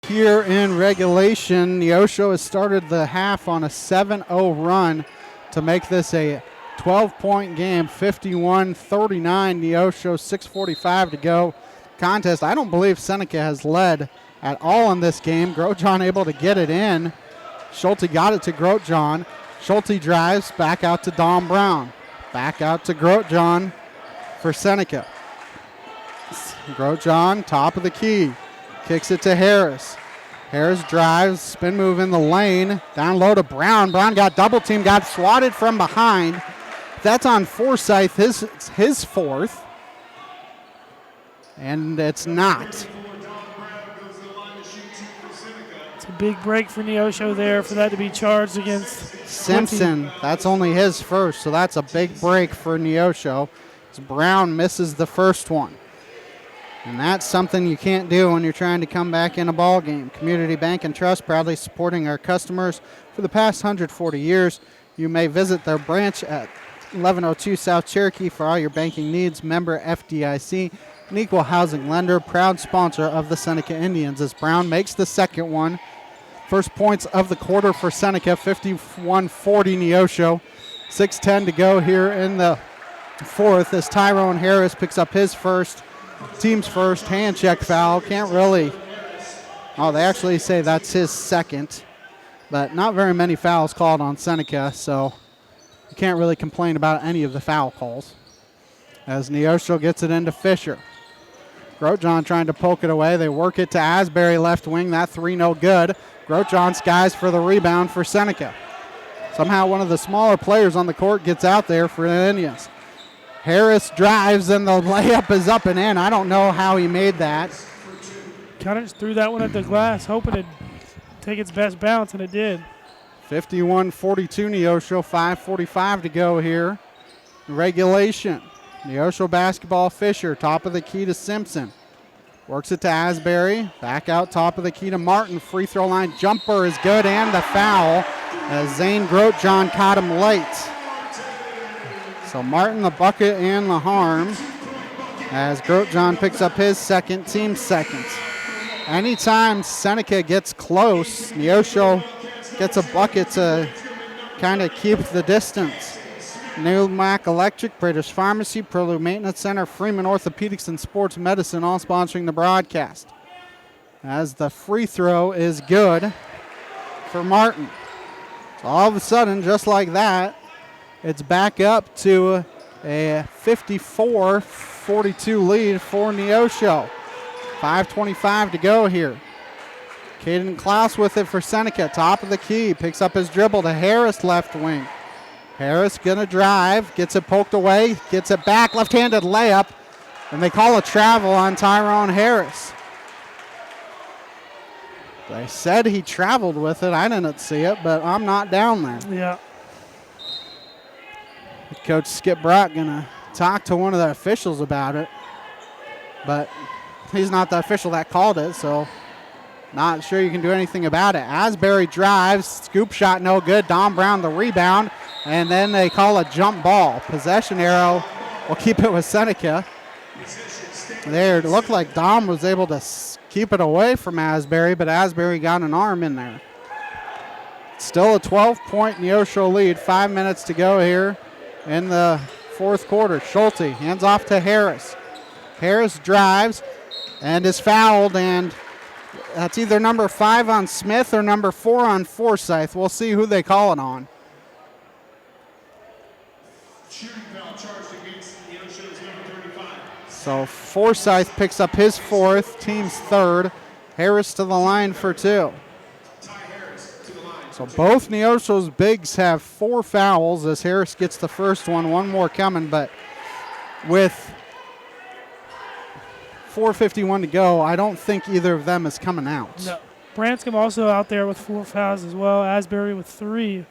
Here in regulation, Neosho has started the half on a 7-0 run to make this a 12-point game, 51-39. Neosho, 6:45 to go. Contest. I don't believe Seneca has led at all in this game. Grosjean able to get it in. Schulte got it to Grosjean. Schulte drives back out to Dom Brown. Back out to Grosjean for Seneca. Grosjean, top of the key. Kicks it to Harris. Harris drives, spin move in the lane. Down low to Brown. Brown got double teamed, got swatted from behind. That's on Forsyth, his fourth. And it's not. It's a big break for Neosho there for that to be charged against Simpson. That's only his first, so that's a big break for Neosho. As Brown misses the first one. And that's something you can't do when you're trying to come back in a ball game. Community Bank and Trust proudly supporting our customers for the past 140 years. You may visit their branch at 1102 South Cherokee for all your banking needs. Member FDIC, an equal housing lender, proud sponsor of the Seneca Indians. As Brown makes the second one. First points of the quarter for Seneca, 51-40 Neosho. 6:10 to go here in the fourth as Tyrone Harris picks up his first, team's first hand check foul. Can't really, they actually say that's his second, but not very many fouls called on Seneca, so you can't really complain about any of the foul calls. As Neosho gets it into Fisher. Grosjean trying to poke it away. They work it to Asbury left wing. That three no good. Grosjean skies for the rebound for Seneca. Somehow one of the smaller players on the court gets out there for the Indians. Harris drives and the layup is up and in. I don't know how he made that. Kind of just threw that one at the glass, hoping it'd take its best bounce, and it did. 51-42 Neosho, 5:45 to go here. Regulation. Neosho basketball, Fisher, top of the key to Simpson. Works it to Asbury, back out top of the key to Martin. Free throw line jumper is good, and the foul as Zane Grosjean caught him late. So Martin the bucket and the harm as Grosjean picks up his second, team second. Anytime Seneca gets close, Neosho gets a bucket to kind of keep the distance. New Mac Electric, British Pharmacy, Prelude Maintenance Center, Freeman Orthopedics and Sports Medicine, all sponsoring the broadcast. As the free throw is good for Martin. So all of a sudden, just like that, it's back up to a 54-42 lead for Neosho. 5:25 to go here. Caden Klaus with it for Seneca, top of the key, picks up his dribble to Harris left wing. Harris gonna drive, gets it poked away, gets it back, left-handed layup, and they call a travel on Tyrone Harris. They said he traveled with it. I didn't see it, but I'm not down there. Yeah. Coach Skip Brock gonna talk to one of the officials about it, but he's not the official that called it, so not sure you can do anything about it. Asbury drives, scoop shot no good. Dom Brown the rebound, and then they call a jump ball. Possession arrow will keep it with Seneca. There, it looked like Dom was able to keep it away from Asbury, but Asbury got an arm in there. Still a 12-point Neosho lead. 5 minutes to go here in the fourth quarter. Schulte hands off to Harris. Harris drives and is fouled, and that's either number 5 on Smith or number 4 on Forsyth. We'll see who they call it on. So Forsyth picks up his fourth, team's third. Harris to the line for 2. So both Neosho's bigs have 4 fouls as Harris gets the first one. One more coming, but with 4:51 to go, I don't think either of them is coming out. No. Branscombe also out there with 4 fouls as well. Asbury with 3.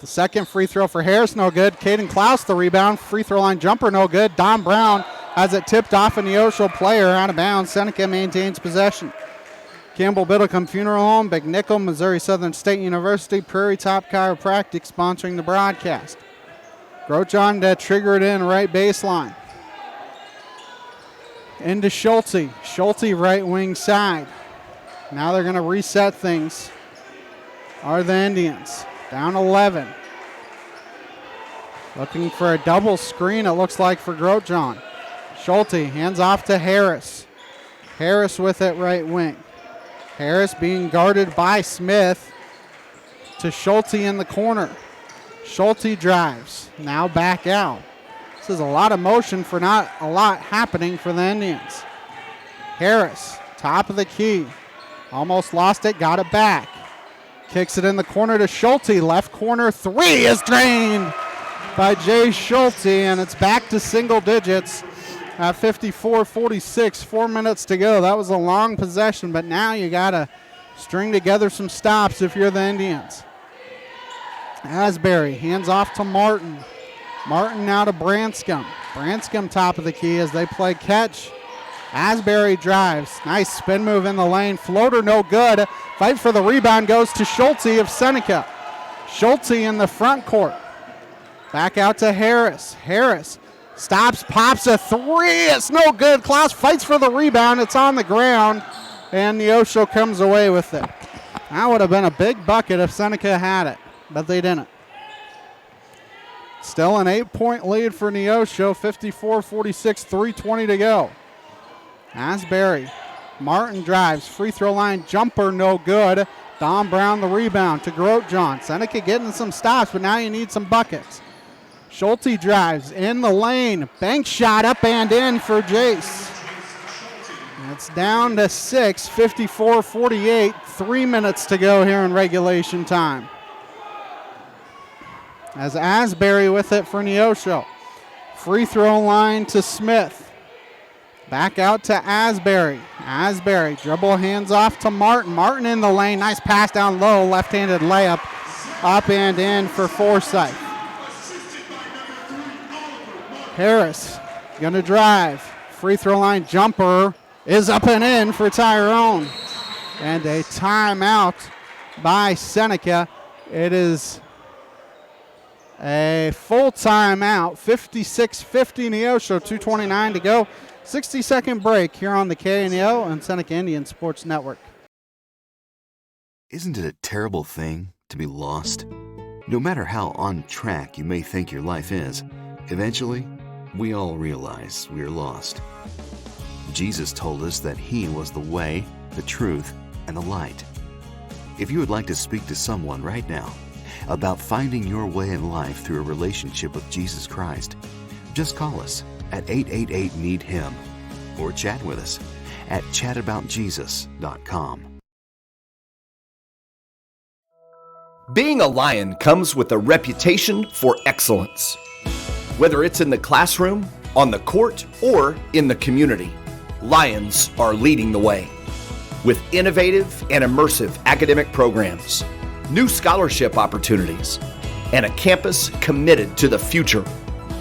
The second free throw for Harris, no good. Caden Klaus the rebound. Free throw line jumper, no good. Dom Brown has it tipped off a Neosho player out of bounds. Seneca maintains possession. Campbell Biddlecombe Funeral Home, Big Nickel, Missouri Southern State University, Prairie Top Chiropractic sponsoring the broadcast. Grosjean to trigger it in right baseline. Into Schulte. Schulte right wing side. Now they're going to reset things. Are the Indians. Down 11. Looking for a double screen, it looks like, for Grosjean. Schulte hands off to Harris. Harris with it right wing. Harris being guarded by Smith to Schulte in the corner. Schulte drives, now back out. This is a lot of motion for not a lot happening for the Indians. Harris, top of the key. Almost lost it, got it back. Kicks it in the corner to Schulte. Left corner three is drained by Jay Schulte, and it's back to single digits at 54-46, 4 minutes to go. That was a long possession, but now you got to string together some stops if you're the Indians. Asbury hands off to Martin. Martin now to Branscombe. Branscombe top of the key as they play catch. Asbury drives. Nice spin move in the lane. Floater no good. Fight for the rebound goes to Schulte of Seneca. Schulte in the front court. Back out to Harris. Harris stops, pops a three. It's no good. Klaus fights for the rebound. It's on the ground, and Neosho comes away with it. That would have been a big bucket if Seneca had it, but they didn't. Still an 8-point lead for Neosho, 54-46, 3:20 to go. Asbury. Martin drives, free throw line jumper, no good. Don Brown the rebound to Grosjean. Seneca getting some stops, but now you need some buckets. Schulte drives in the lane. Bank shot up and in for Jace. It's down to 6, 54-48. 3 minutes to go here in regulation time. As Asbury with it for Neosho. Free throw line to Smith. Back out to Asbury. Asbury dribble hands off to Martin. Martin in the lane. Nice pass down low. Left-handed layup. Up and in for Forsyth. Harris going to drive. Free throw line jumper is up and in for Tyrone. And a timeout by Seneca. It is a full timeout. 56-50 Neosho, 2:29 to go. 60-second break here on the KNEO and Seneca Indian Sports Network. Isn't it a terrible thing to be lost? No matter how on track you may think your life is, eventually, we all realize we are lost. Jesus told us that He was the way, the truth, and the light. If you would like to speak to someone right now about finding your way in life through a relationship with Jesus Christ, just call us at 888-NEED-HIM or chat with us at chataboutjesus.com. Being a Lion comes with a reputation for excellence. Whether it's in the classroom, on the court, or in the community, Lions are leading the way. With innovative and immersive academic programs, new scholarship opportunities, and a campus committed to the future,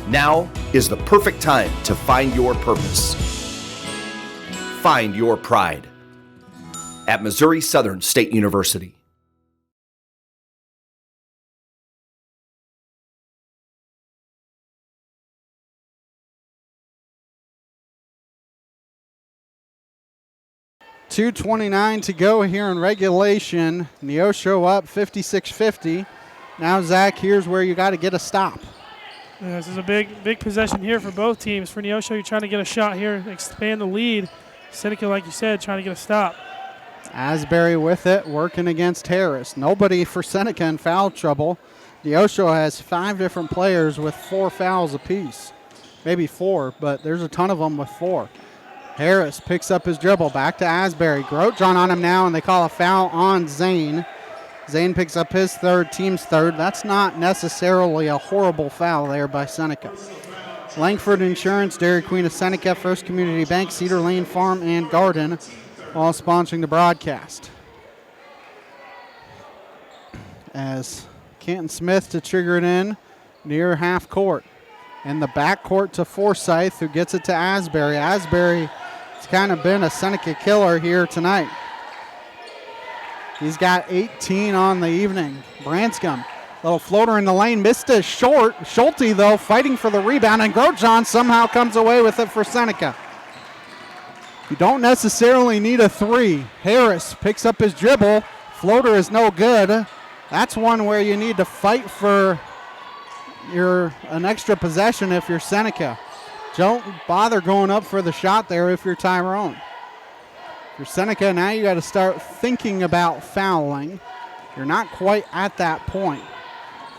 now is the perfect time to find your purpose. Find your pride at Missouri Southern State University. .229 to go here in regulation. Neosho up 56-50. Now, Zach, here's where you got to get a stop. Yeah, this is a big possession here for both teams. For Neosho, you're trying to get a shot here, expand the lead. Seneca, like you said, trying to get a stop. Asbury with it, working against Harris. Nobody for Seneca in foul trouble. Neosho has 5 different players with 4 fouls apiece. Maybe 4, but there's a ton of them with 4. Harris picks up his dribble, back to Asbury. Grosjean on him now, and they call a foul on Zane. Zane picks up his third, team's third. That's not necessarily a horrible foul there by Seneca. Langford Insurance, Dairy Queen of Seneca, First Community Bank, Cedar Lane Farm and Garden, all sponsoring the broadcast. As Canton Smith to trigger it in near half court. In the back court to Forsyth, who gets it to Asbury. Asbury has kind of been a Seneca killer here tonight. He's got 18 on the evening. Branscombe, little floater in the lane, missed it short. Schulte, though, fighting for the rebound, and Grosjean somehow comes away with it for Seneca. You don't necessarily need a 3. Harris picks up his dribble. Floater is no good. That's one where you need to fight for you're an extra possession if you're Seneca. Don't bother going up for the shot there if you're Tyrone. If you're Seneca, now you got to start thinking about fouling. You're not quite at that point.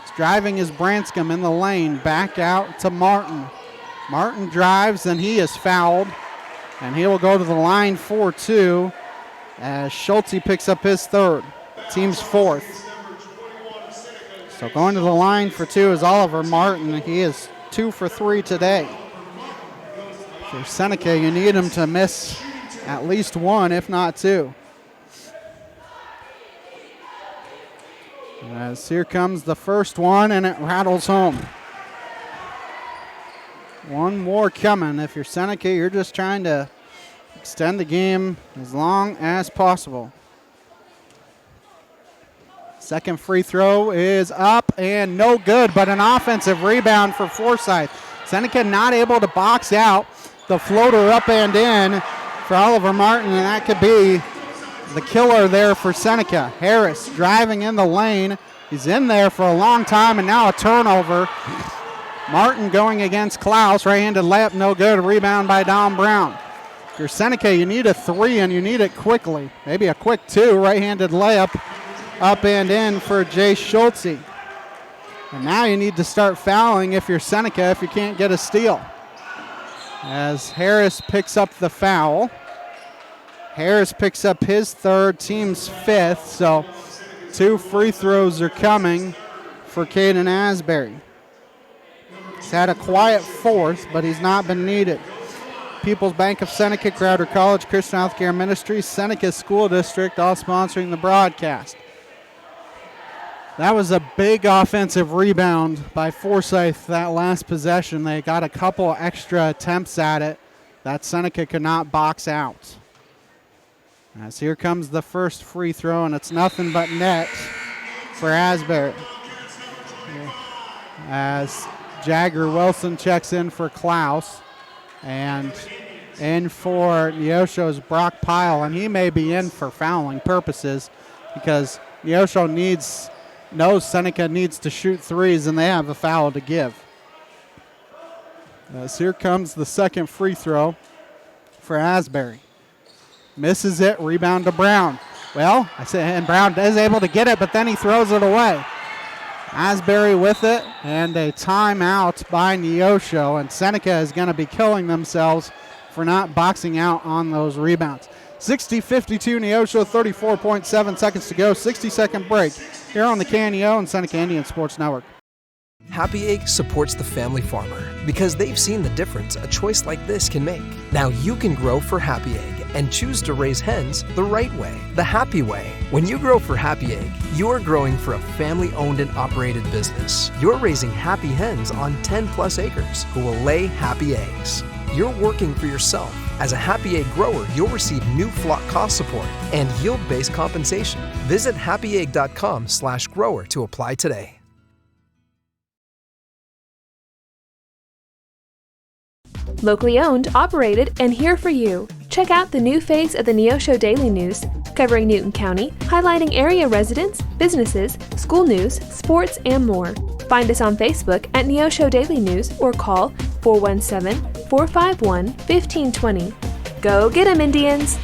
It's driving is Branscombe in the lane. Back out to Martin. Martin drives, and he is fouled. And he will go to the line for 2 as Schulte picks up his third. Team's fourth. So going to the line for 2 is Oliver Martin. He is 2 for 3 today. For Seneca, you need him to miss at least 1, if not 2. As here comes the first one, and it rattles home. One more coming. If you're Seneca, you're just trying to extend the game as long as possible. Second free throw is up and no good, but an offensive rebound for Forsyth. Seneca not able to box out the floater up and in for Oliver Martin, and that could be the killer there for Seneca. Harris driving in the lane. He's in there for a long time, and now a turnover. Martin going against Klaus. Right-handed layup, no good. A rebound by Dom Brown. If you're Seneca, you need a 3, and you need it quickly. Maybe a quick 2. Right-handed layup up and in for Jay Schulte. And now you need to start fouling if you're Seneca if you can't get a steal. As Harris picks up the foul. Harris picks up his third, team's 5th, so 2 free throws are coming for Caden Asbury. He's had a quiet 4th, but he's not been needed. People's Bank of Seneca, Crowder College, Christian Healthcare Ministries, Seneca School District, all sponsoring the broadcast. That was a big offensive rebound by Forsyth that last possession. They got a couple extra attempts at it that Seneca could not box out. As here comes the first free throw, and it's nothing but net for Asbury. As Jagger Wilson checks in for Klaus, and in for Neosho's Brock Pyle, and he may be in for fouling purposes because Neosho knows Seneca needs to shoot 3s, and they have a foul to give. As here comes the second free throw for Asbury. Misses it, rebound to Brown. Well, and Brown is able to get it, but then he throws it away. Asbury with it, and a timeout by Neosho, and Seneca is going to be killing themselves for not boxing out on those rebounds. 60-52 Neosho, 34.7 seconds to go, 60-second break here on the KNEO and Seneca Indian Sports Network. Happy Egg supports the family farmer because they've seen the difference a choice like this can make. Now you can grow for Happy Egg and choose to raise hens the right way, the happy way. When you grow for Happy Egg, you're growing for a family-owned and operated business. You're raising happy hens on 10+ acres who will lay happy eggs. You're working for yourself. As a Happy Egg grower, you'll receive new flock cost support and yield-based compensation. Visit happyegg.com/grower to apply today. Locally owned, operated, and here for you. Check out the new face of the Neosho Daily News, covering Newton County, highlighting area residents, businesses, school news, sports, and more. Find us on Facebook at Neosho Daily News or call 417-451-1520. Go get 'em, Indians!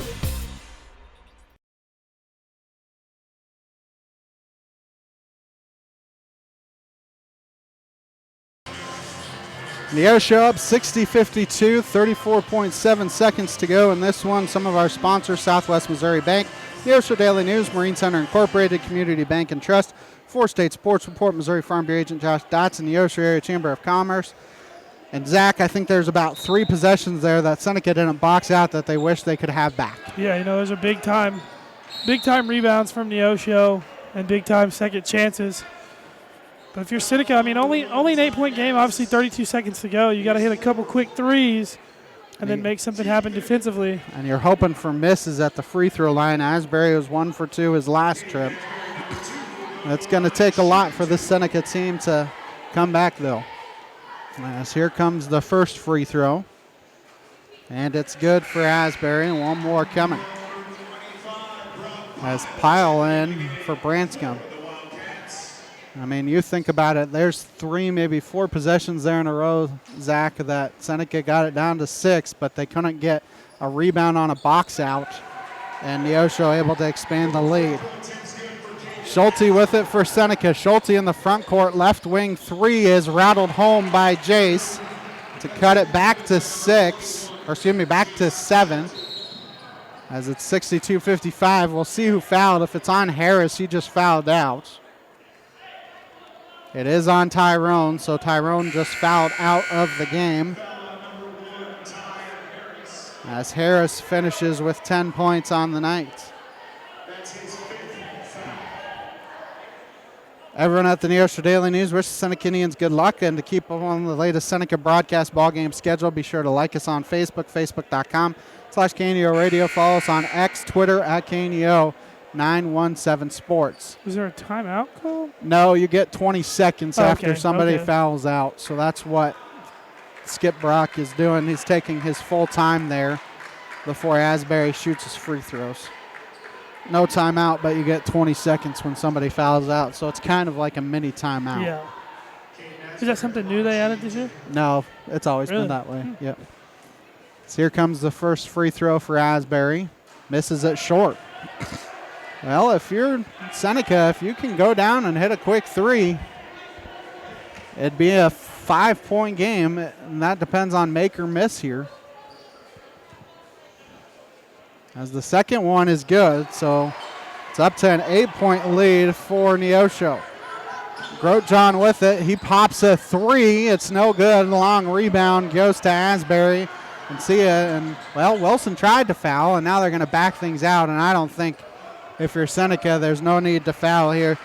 Neosho up 60-52, 34.7 seconds to go in this one. Some of our sponsors, Southwest Missouri Bank, Neosho Daily News, Marine Center Incorporated, Community Bank and Trust, 4-State Sports Report, Missouri Farm Bureau Agent Josh Dotson, Neosho Area Chamber of Commerce. And Zach, I think there's about 3 possessions there that Seneca didn't box out that they wish they could have back. Yeah, those are big time rebounds from Neosho and big time second chances. But if you're Seneca, only an 8-point game, obviously 32 seconds to go. You got to hit a couple quick threes and then make something happen defensively. And you're hoping for misses at the free throw line. Asbury was 1 for 2 his last trip. It's going to take a lot for this Seneca team to come back, though. As here comes the first free throw. And it's good for Asbury. One more coming. As Pyle in for Branscombe. I mean, you think about it, there's 3, maybe 4 possessions there in a row, Zach, that Seneca got it down to 6, but they couldn't get a rebound on a box out, and Neosho able to expand the lead. Schulte with it for Seneca. Schulte in the front court, left wing 3 is rattled home by Jace to cut it back to 7, as it's 62-55. We'll see who fouled. If it's on Harris, he just fouled out. It is on Tyrone, so Tyrone just fouled out of the game, as Harris finishes with 10 points on the night. Everyone at the Neosho Daily News wishes Seneca Indians good luck, and to keep up on the latest Seneca broadcast ball game schedule, be sure to like us on Facebook, facebook.com/KNEO Radio. Follow us on X, Twitter at KNEO 917 Sports. Was there a timeout call? No, you get 20 seconds after somebody fouls out, so that's what Skip Brock is doing. He's taking his full time there before Asbury shoots his free throws. No timeout, but you get 20 seconds when somebody fouls out, so it's kind of like a mini timeout. Yeah. Is that something new they added this year? No, it's always been that way. Yep. So here comes the first free throw for Asbury. Misses it short. Well, if you're Seneca, if you can go down and hit a quick 3, it'd be a 5-point game, and that depends on make or miss here. As the second one is good, so it's up to an 8-point lead for Neosho. Grotjohn with it. He pops a 3. It's no good. Long rebound goes to Asbury. And see it. And, well, Wilson tried to foul, and now they're going to back things out. And I don't think if you're Seneca, there's no need to foul here.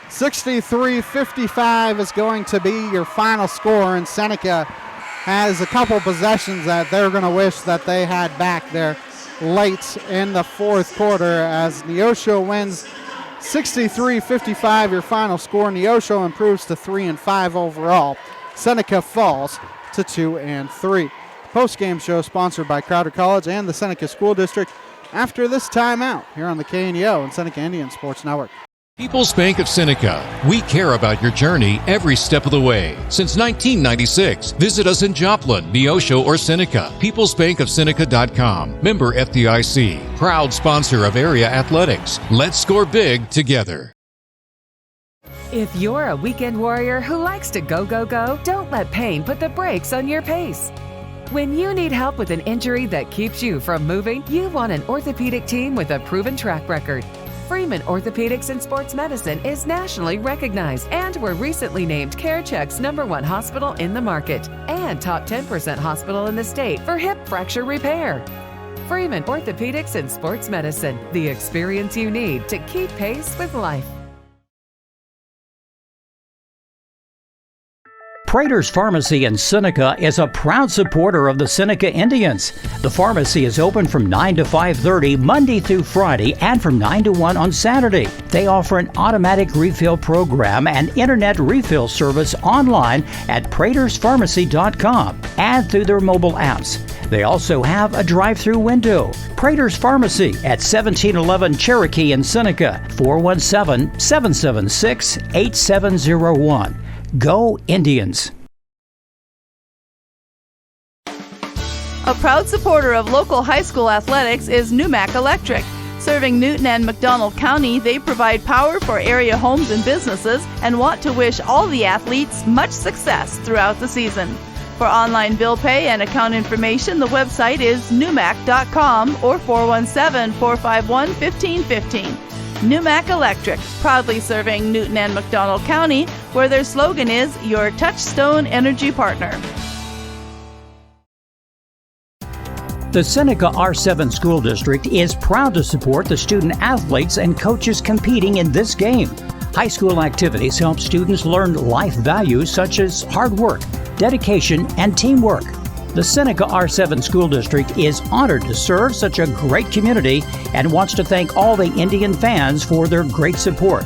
63-55 is going to be your final score, and Seneca has a couple possessions that they're going to wish that they had back there late in the fourth quarter, as Neosho wins 63-55, your final score. Neosho improves to 3-5 overall. Seneca falls to 2-3. Post-game show sponsored by Crowder College and the Seneca School District after this timeout here on the KNEO and Seneca Indian Sports Network. People's Bank of Seneca. We care about your journey every step of the way. Since 1996, visit us in Joplin, Neosho, or Seneca. PeoplesBankOfSeneca.com. Member FDIC. Proud sponsor of area athletics. Let's score big together. If you're a weekend warrior who likes to go, go, go, don't let pain put the brakes on your pace. When you need help with an injury that keeps you from moving, you want an orthopedic team with a proven track record. Freeman Orthopedics and Sports Medicine is nationally recognized, and were recently named CareCheck's #1 hospital in the market and top 10% hospital in the state for hip fracture repair. Freeman Orthopedics and Sports Medicine, the experience you need to keep pace with life. Prater's Pharmacy in Seneca is a proud supporter of the Seneca Indians. The pharmacy is open from 9 to 5:30 Monday through Friday and from 9 to 1 on Saturday. They offer an automatic refill program and internet refill service online at praterspharmacy.com and through their mobile apps. They also have a drive-through window. Prater's Pharmacy at 1711 Cherokee in Seneca, 417-776-8701. Go Indians! A proud supporter of local high school athletics is Numac Electric. Serving Newton and McDonald County, they provide power for area homes and businesses and want to wish all the athletes much success throughout the season. For online bill pay and account information, the website is numac.com or 417-451-1515. Numac Electric, proudly serving Newton and McDonald County, where their slogan is your touchstone energy partner. The Seneca R7 School District is proud to support the student athletes and coaches competing in this game. High school activities help students learn life values such as hard work, dedication, and teamwork. The Seneca R7 School District is honored to serve such a great community and wants to thank all the Indian fans for their great support.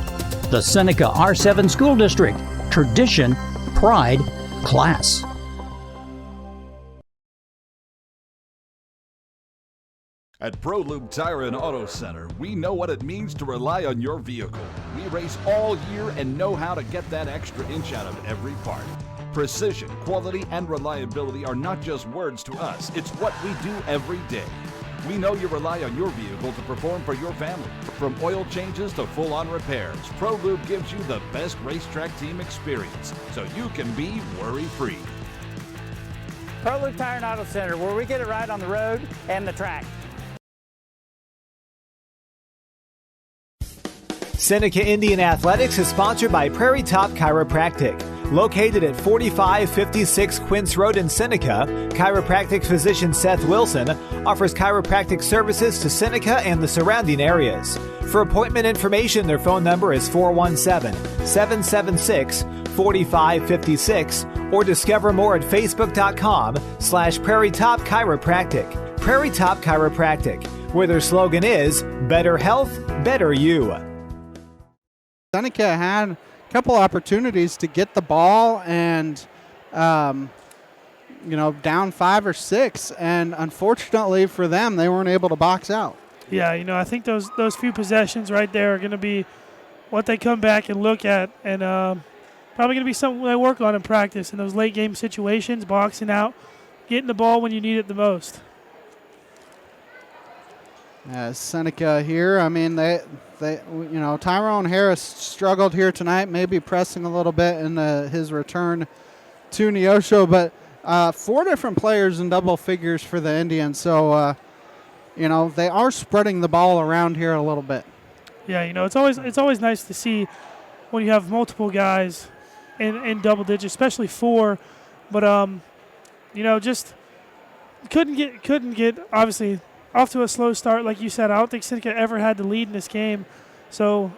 The Seneca R7 School District. Tradition, pride, class. At ProLube Tire and Auto Center, we know what it means to rely on your vehicle. We race all year and know how to get that extra inch out of every part. Precision, quality, and reliability are not just words to us. It's what we do every day. We know you rely on your vehicle to perform for your family. From oil changes to full-on repairs, ProLube gives you the best racetrack team experience, so you can be worry-free. ProLube Tire and Auto Center, where we get it right on the road and the track. Seneca Indian Athletics is sponsored by Prairie Top Chiropractic. Located at 4556 Quince Road in Seneca, chiropractic physician Seth Wilson offers chiropractic services to Seneca and the surrounding areas. For appointment information, their phone number is 417-776-4556 or discover more at facebook.com/Prairie Top Chiropractic. Prairie Top Chiropractic, where their slogan is Better Health, Better You. Seneca had a couple opportunities to get the ball and, down 5 or 6, and unfortunately for them, they weren't able to box out. Yeah, I think those few possessions right there are going to be what they come back and look at, and probably going to be something they work on in practice in those late game situations, boxing out, getting the ball when you need it the most. Seneca here, Tyrone Harris struggled here tonight, maybe pressing a little bit in his return to Neosho, but 4 different players in double figures for the Indians, so they are spreading the ball around here a little bit. Yeah, it's always nice to see when you have multiple guys in double digits, especially 4, but just couldn't get obviously off to a slow start, like you said. I don't think Seneca ever had the lead in this game, so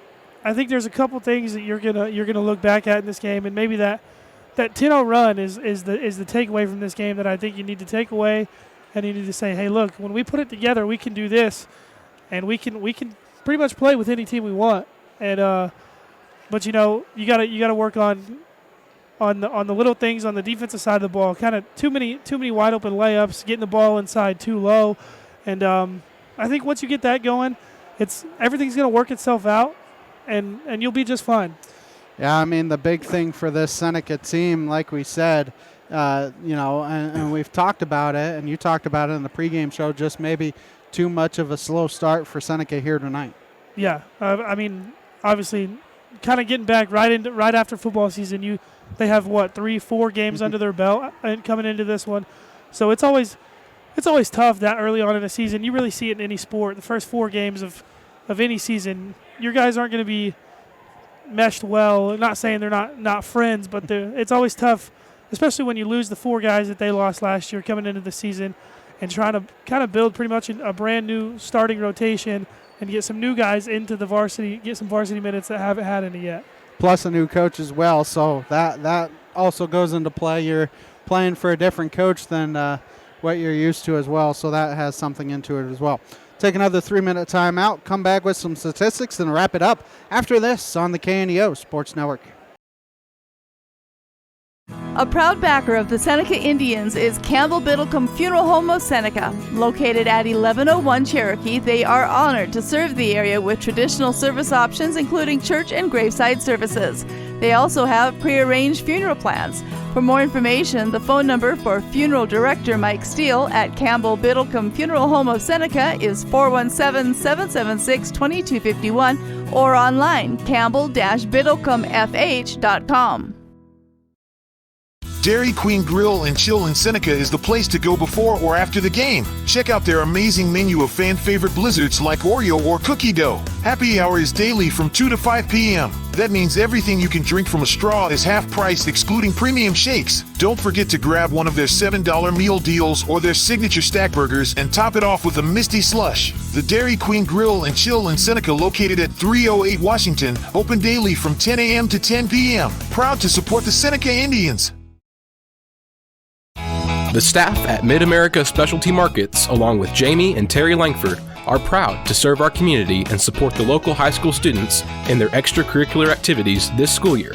I think there's a couple things that you're gonna look back at in this game, and maybe that 10-0 run is the takeaway from this game that I think you need to take away, and you need to say, hey, look, when we put it together, we can do this, and we can pretty much play with any team we want, and but you gotta work on the little things on the defensive side of the ball. Kind of too many wide open layups, getting the ball inside too low. And I think once you get that going, everything's going to work itself out, and you'll be just fine. Yeah, the big thing for this Seneca team, like we said, and we've talked about it, and you talked about it in the pregame show, just maybe too much of a slow start for Seneca here tonight. Yeah, obviously, kind of getting back right after football season. They have 3-4 games under their belt and coming into this one, so it's always tough that early on in a season. You really see it in any sport. The first 4 games of any season, your guys aren't going to be meshed well. I'm not saying they're not friends, but it's always tough, especially when you lose the 4 guys that they lost last year coming into the season and trying to kind of build pretty much a brand new starting rotation and get some new guys into the varsity, get some varsity minutes that haven't had any yet. Plus a new coach as well, so that also goes into play. You're playing for a different coach than what you're used to as well, so that has something into it as well. Take another 3-minute timeout, come back with some statistics, and wrap it up after this on the KNEO Sports Network. A proud backer of the Seneca Indians is Campbell Biddlecombe Funeral Home of Seneca. Located at 1101 Cherokee, they are honored to serve the area with traditional service options, including church and graveside services. They also have prearranged funeral plans. For more information, the phone number for Funeral Director Mike Steele at Campbell Biddlecombe Funeral Home of Seneca is 417-776-2251 or online campbell-biddlecomefh.com. Dairy Queen Grill and Chill in Seneca is the place to go before or after the game. Check out their amazing menu of fan-favorite blizzards like Oreo or cookie dough. Happy hour is daily from 2 to 5 p.m. That means everything you can drink from a straw is half-priced, excluding premium shakes. Don't forget to grab one of their $7 meal deals or their signature stack burgers and top it off with a Misty Slush. The Dairy Queen Grill and Chill in Seneca, located at 308 Washington, open daily from 10 a.m. to 10 p.m. Proud to support the Seneca Indians. The staff at Mid-America Specialty Markets, along with Jamie and Terry Langford, are proud to serve our community and support the local high school students in their extracurricular activities this school year.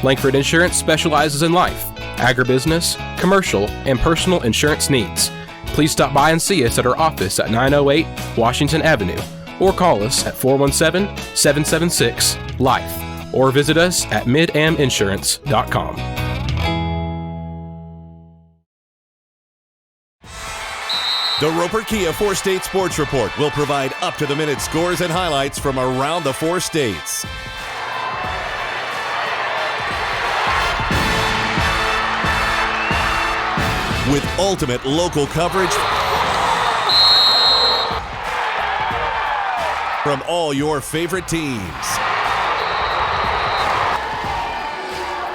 Langford Insurance specializes in life, agribusiness, commercial, and personal insurance needs. Please stop by and see us at our office at 908 Washington Avenue, or call us at 417-776-LIFE, or visit us at midaminsurance.com. The Roper Kia 4-State Sports Report will provide up-to-the-minute scores and highlights from around the 4 states. With ultimate local coverage from all your favorite teams.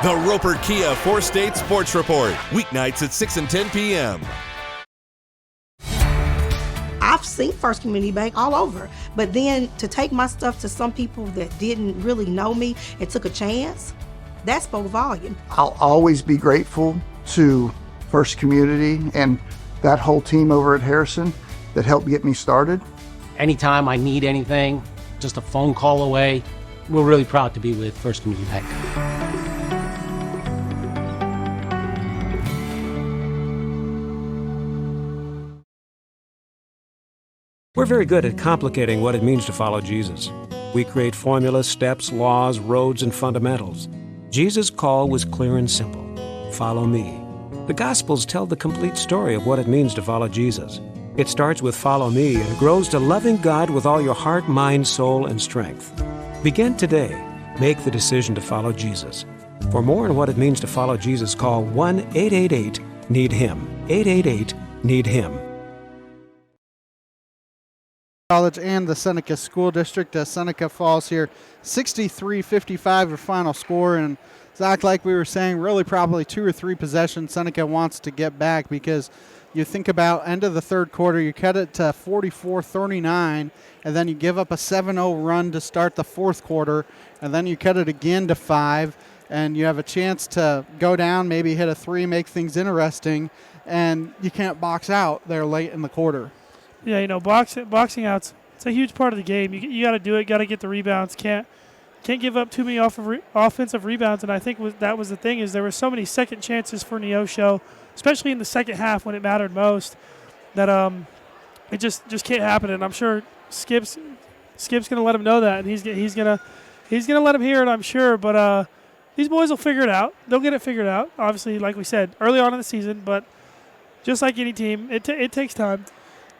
The Roper Kia 4-State Sports Report, weeknights at 6 and 10 p.m. I've seen First Community Bank all over, but then to take my stuff to some people that didn't really know me and took a chance, that spoke volume. I'll always be grateful to First Community and that whole team over at Harrison that helped get me started. Anytime I need anything, just a phone call away. We're really proud to be with First Community Bank. We're very good at complicating what it means to follow Jesus. We create formulas, steps, laws, roads, and fundamentals. Jesus' call was clear and simple. Follow me. The Gospels tell the complete story of what it means to follow Jesus. It starts with follow me and grows to loving God with all your heart, mind, soul, and strength. Begin today. Make the decision to follow Jesus. For more on what it means to follow Jesus, call 1-888-NEED-HIM. 888-NEED-HIM. College and the Seneca School District. Seneca falls here 63-55 your final score, and Zach, like we were saying, really probably 2 or 3 possessions Seneca wants to get back, because you think about end of the third quarter, you cut it to 44-39, and then you give up a 7-0 run to start the fourth quarter, and then you cut it again to 5, and you have a chance to go down, maybe hit a 3, make things interesting, and you can't box out there late in the quarter. Yeah, you know, boxing out's it's a huge part of the game. You got to do it, got to get the rebounds, can't give up too many offensive rebounds, and I think that was the thing, is there were so many second chances for Neosho, especially in the second half when it mattered most, that it just can't happen. And I'm sure Skip's going to let him know that, and he's going to let him hear it, I'm sure. But these boys will figure it out. They'll get it figured out. Obviously, like we said, early on in the season, but just like any team, it takes time.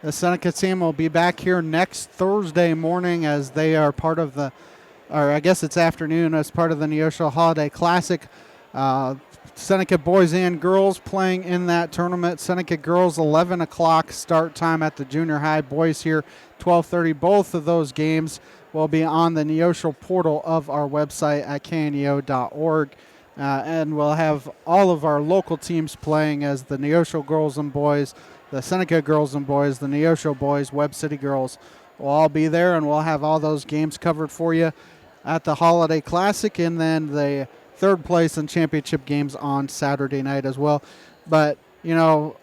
The Seneca team will be back here next Thursday morning as they are part of the, or I guess it's afternoon, as part of the Neosho Holiday Classic. Seneca boys and girls playing in that tournament. Seneca girls 11 o'clock start time at the junior high. Boys here 12:30. Both of those games will be on the Neosho portal of our website at kneo.org. And we'll have all of our local teams playing as the Neosho girls and boys, the Seneca girls and boys, the Neosho boys, Webb City girls will all be there, and we'll have all those games covered for you at the Holiday Classic, and then the third place and championship games on Saturday night as well. But, you know,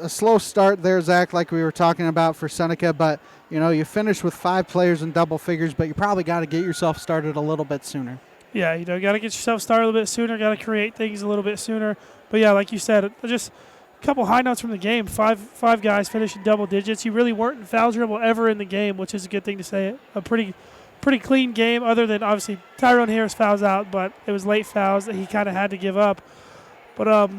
a slow start there, Zach, like we were talking about for Seneca, but, you know, you finish with 5 players in double figures, but you probably got to get yourself started a little bit sooner. Yeah, you know, got to get yourself started a little bit sooner, got to create things a little bit sooner. But, yeah, like you said, just a couple high notes from the game. Five guys finished in double digits. You really weren't in foul trouble ever in the game, which is a good thing to say. A pretty clean game, other than obviously Tyrone Harris fouls out, but it was late fouls that he kind of had to give up. But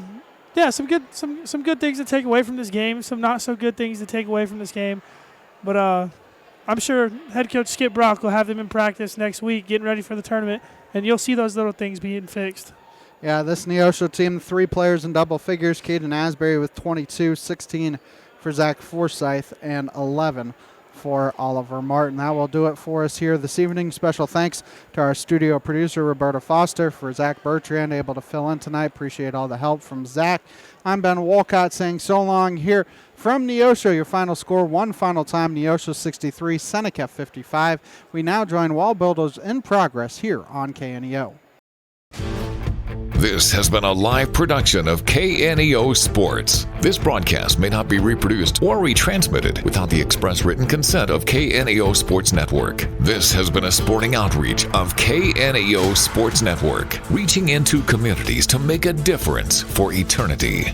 yeah, some good things to take away from this game, some not so good things to take away from this game. But I'm sure head coach Skip Brock will have them in practice next week, getting ready for the tournament, and you'll see those little things being fixed. Yeah, this Neosho team, 3 players in double figures. Caden Asbury with 22, 16 for Zach Forsyth, and 11 for Oliver Martin. That will do it for us here this evening. Special thanks to our studio producer, Roberta Foster, for Zach Bertrand, able to fill in tonight. Appreciate all the help from Zach. I'm Ben Wolcott saying so long here from Neosho. Your final score, one final time, Neosho 63, Seneca 55. We now join Wall Builders in progress here on KNEO. This has been a live production of KNEO Sports. This broadcast may not be reproduced or retransmitted without the express written consent of KNEO Sports Network. This has been a sporting outreach of KNEO Sports Network, reaching into communities to make a difference for eternity.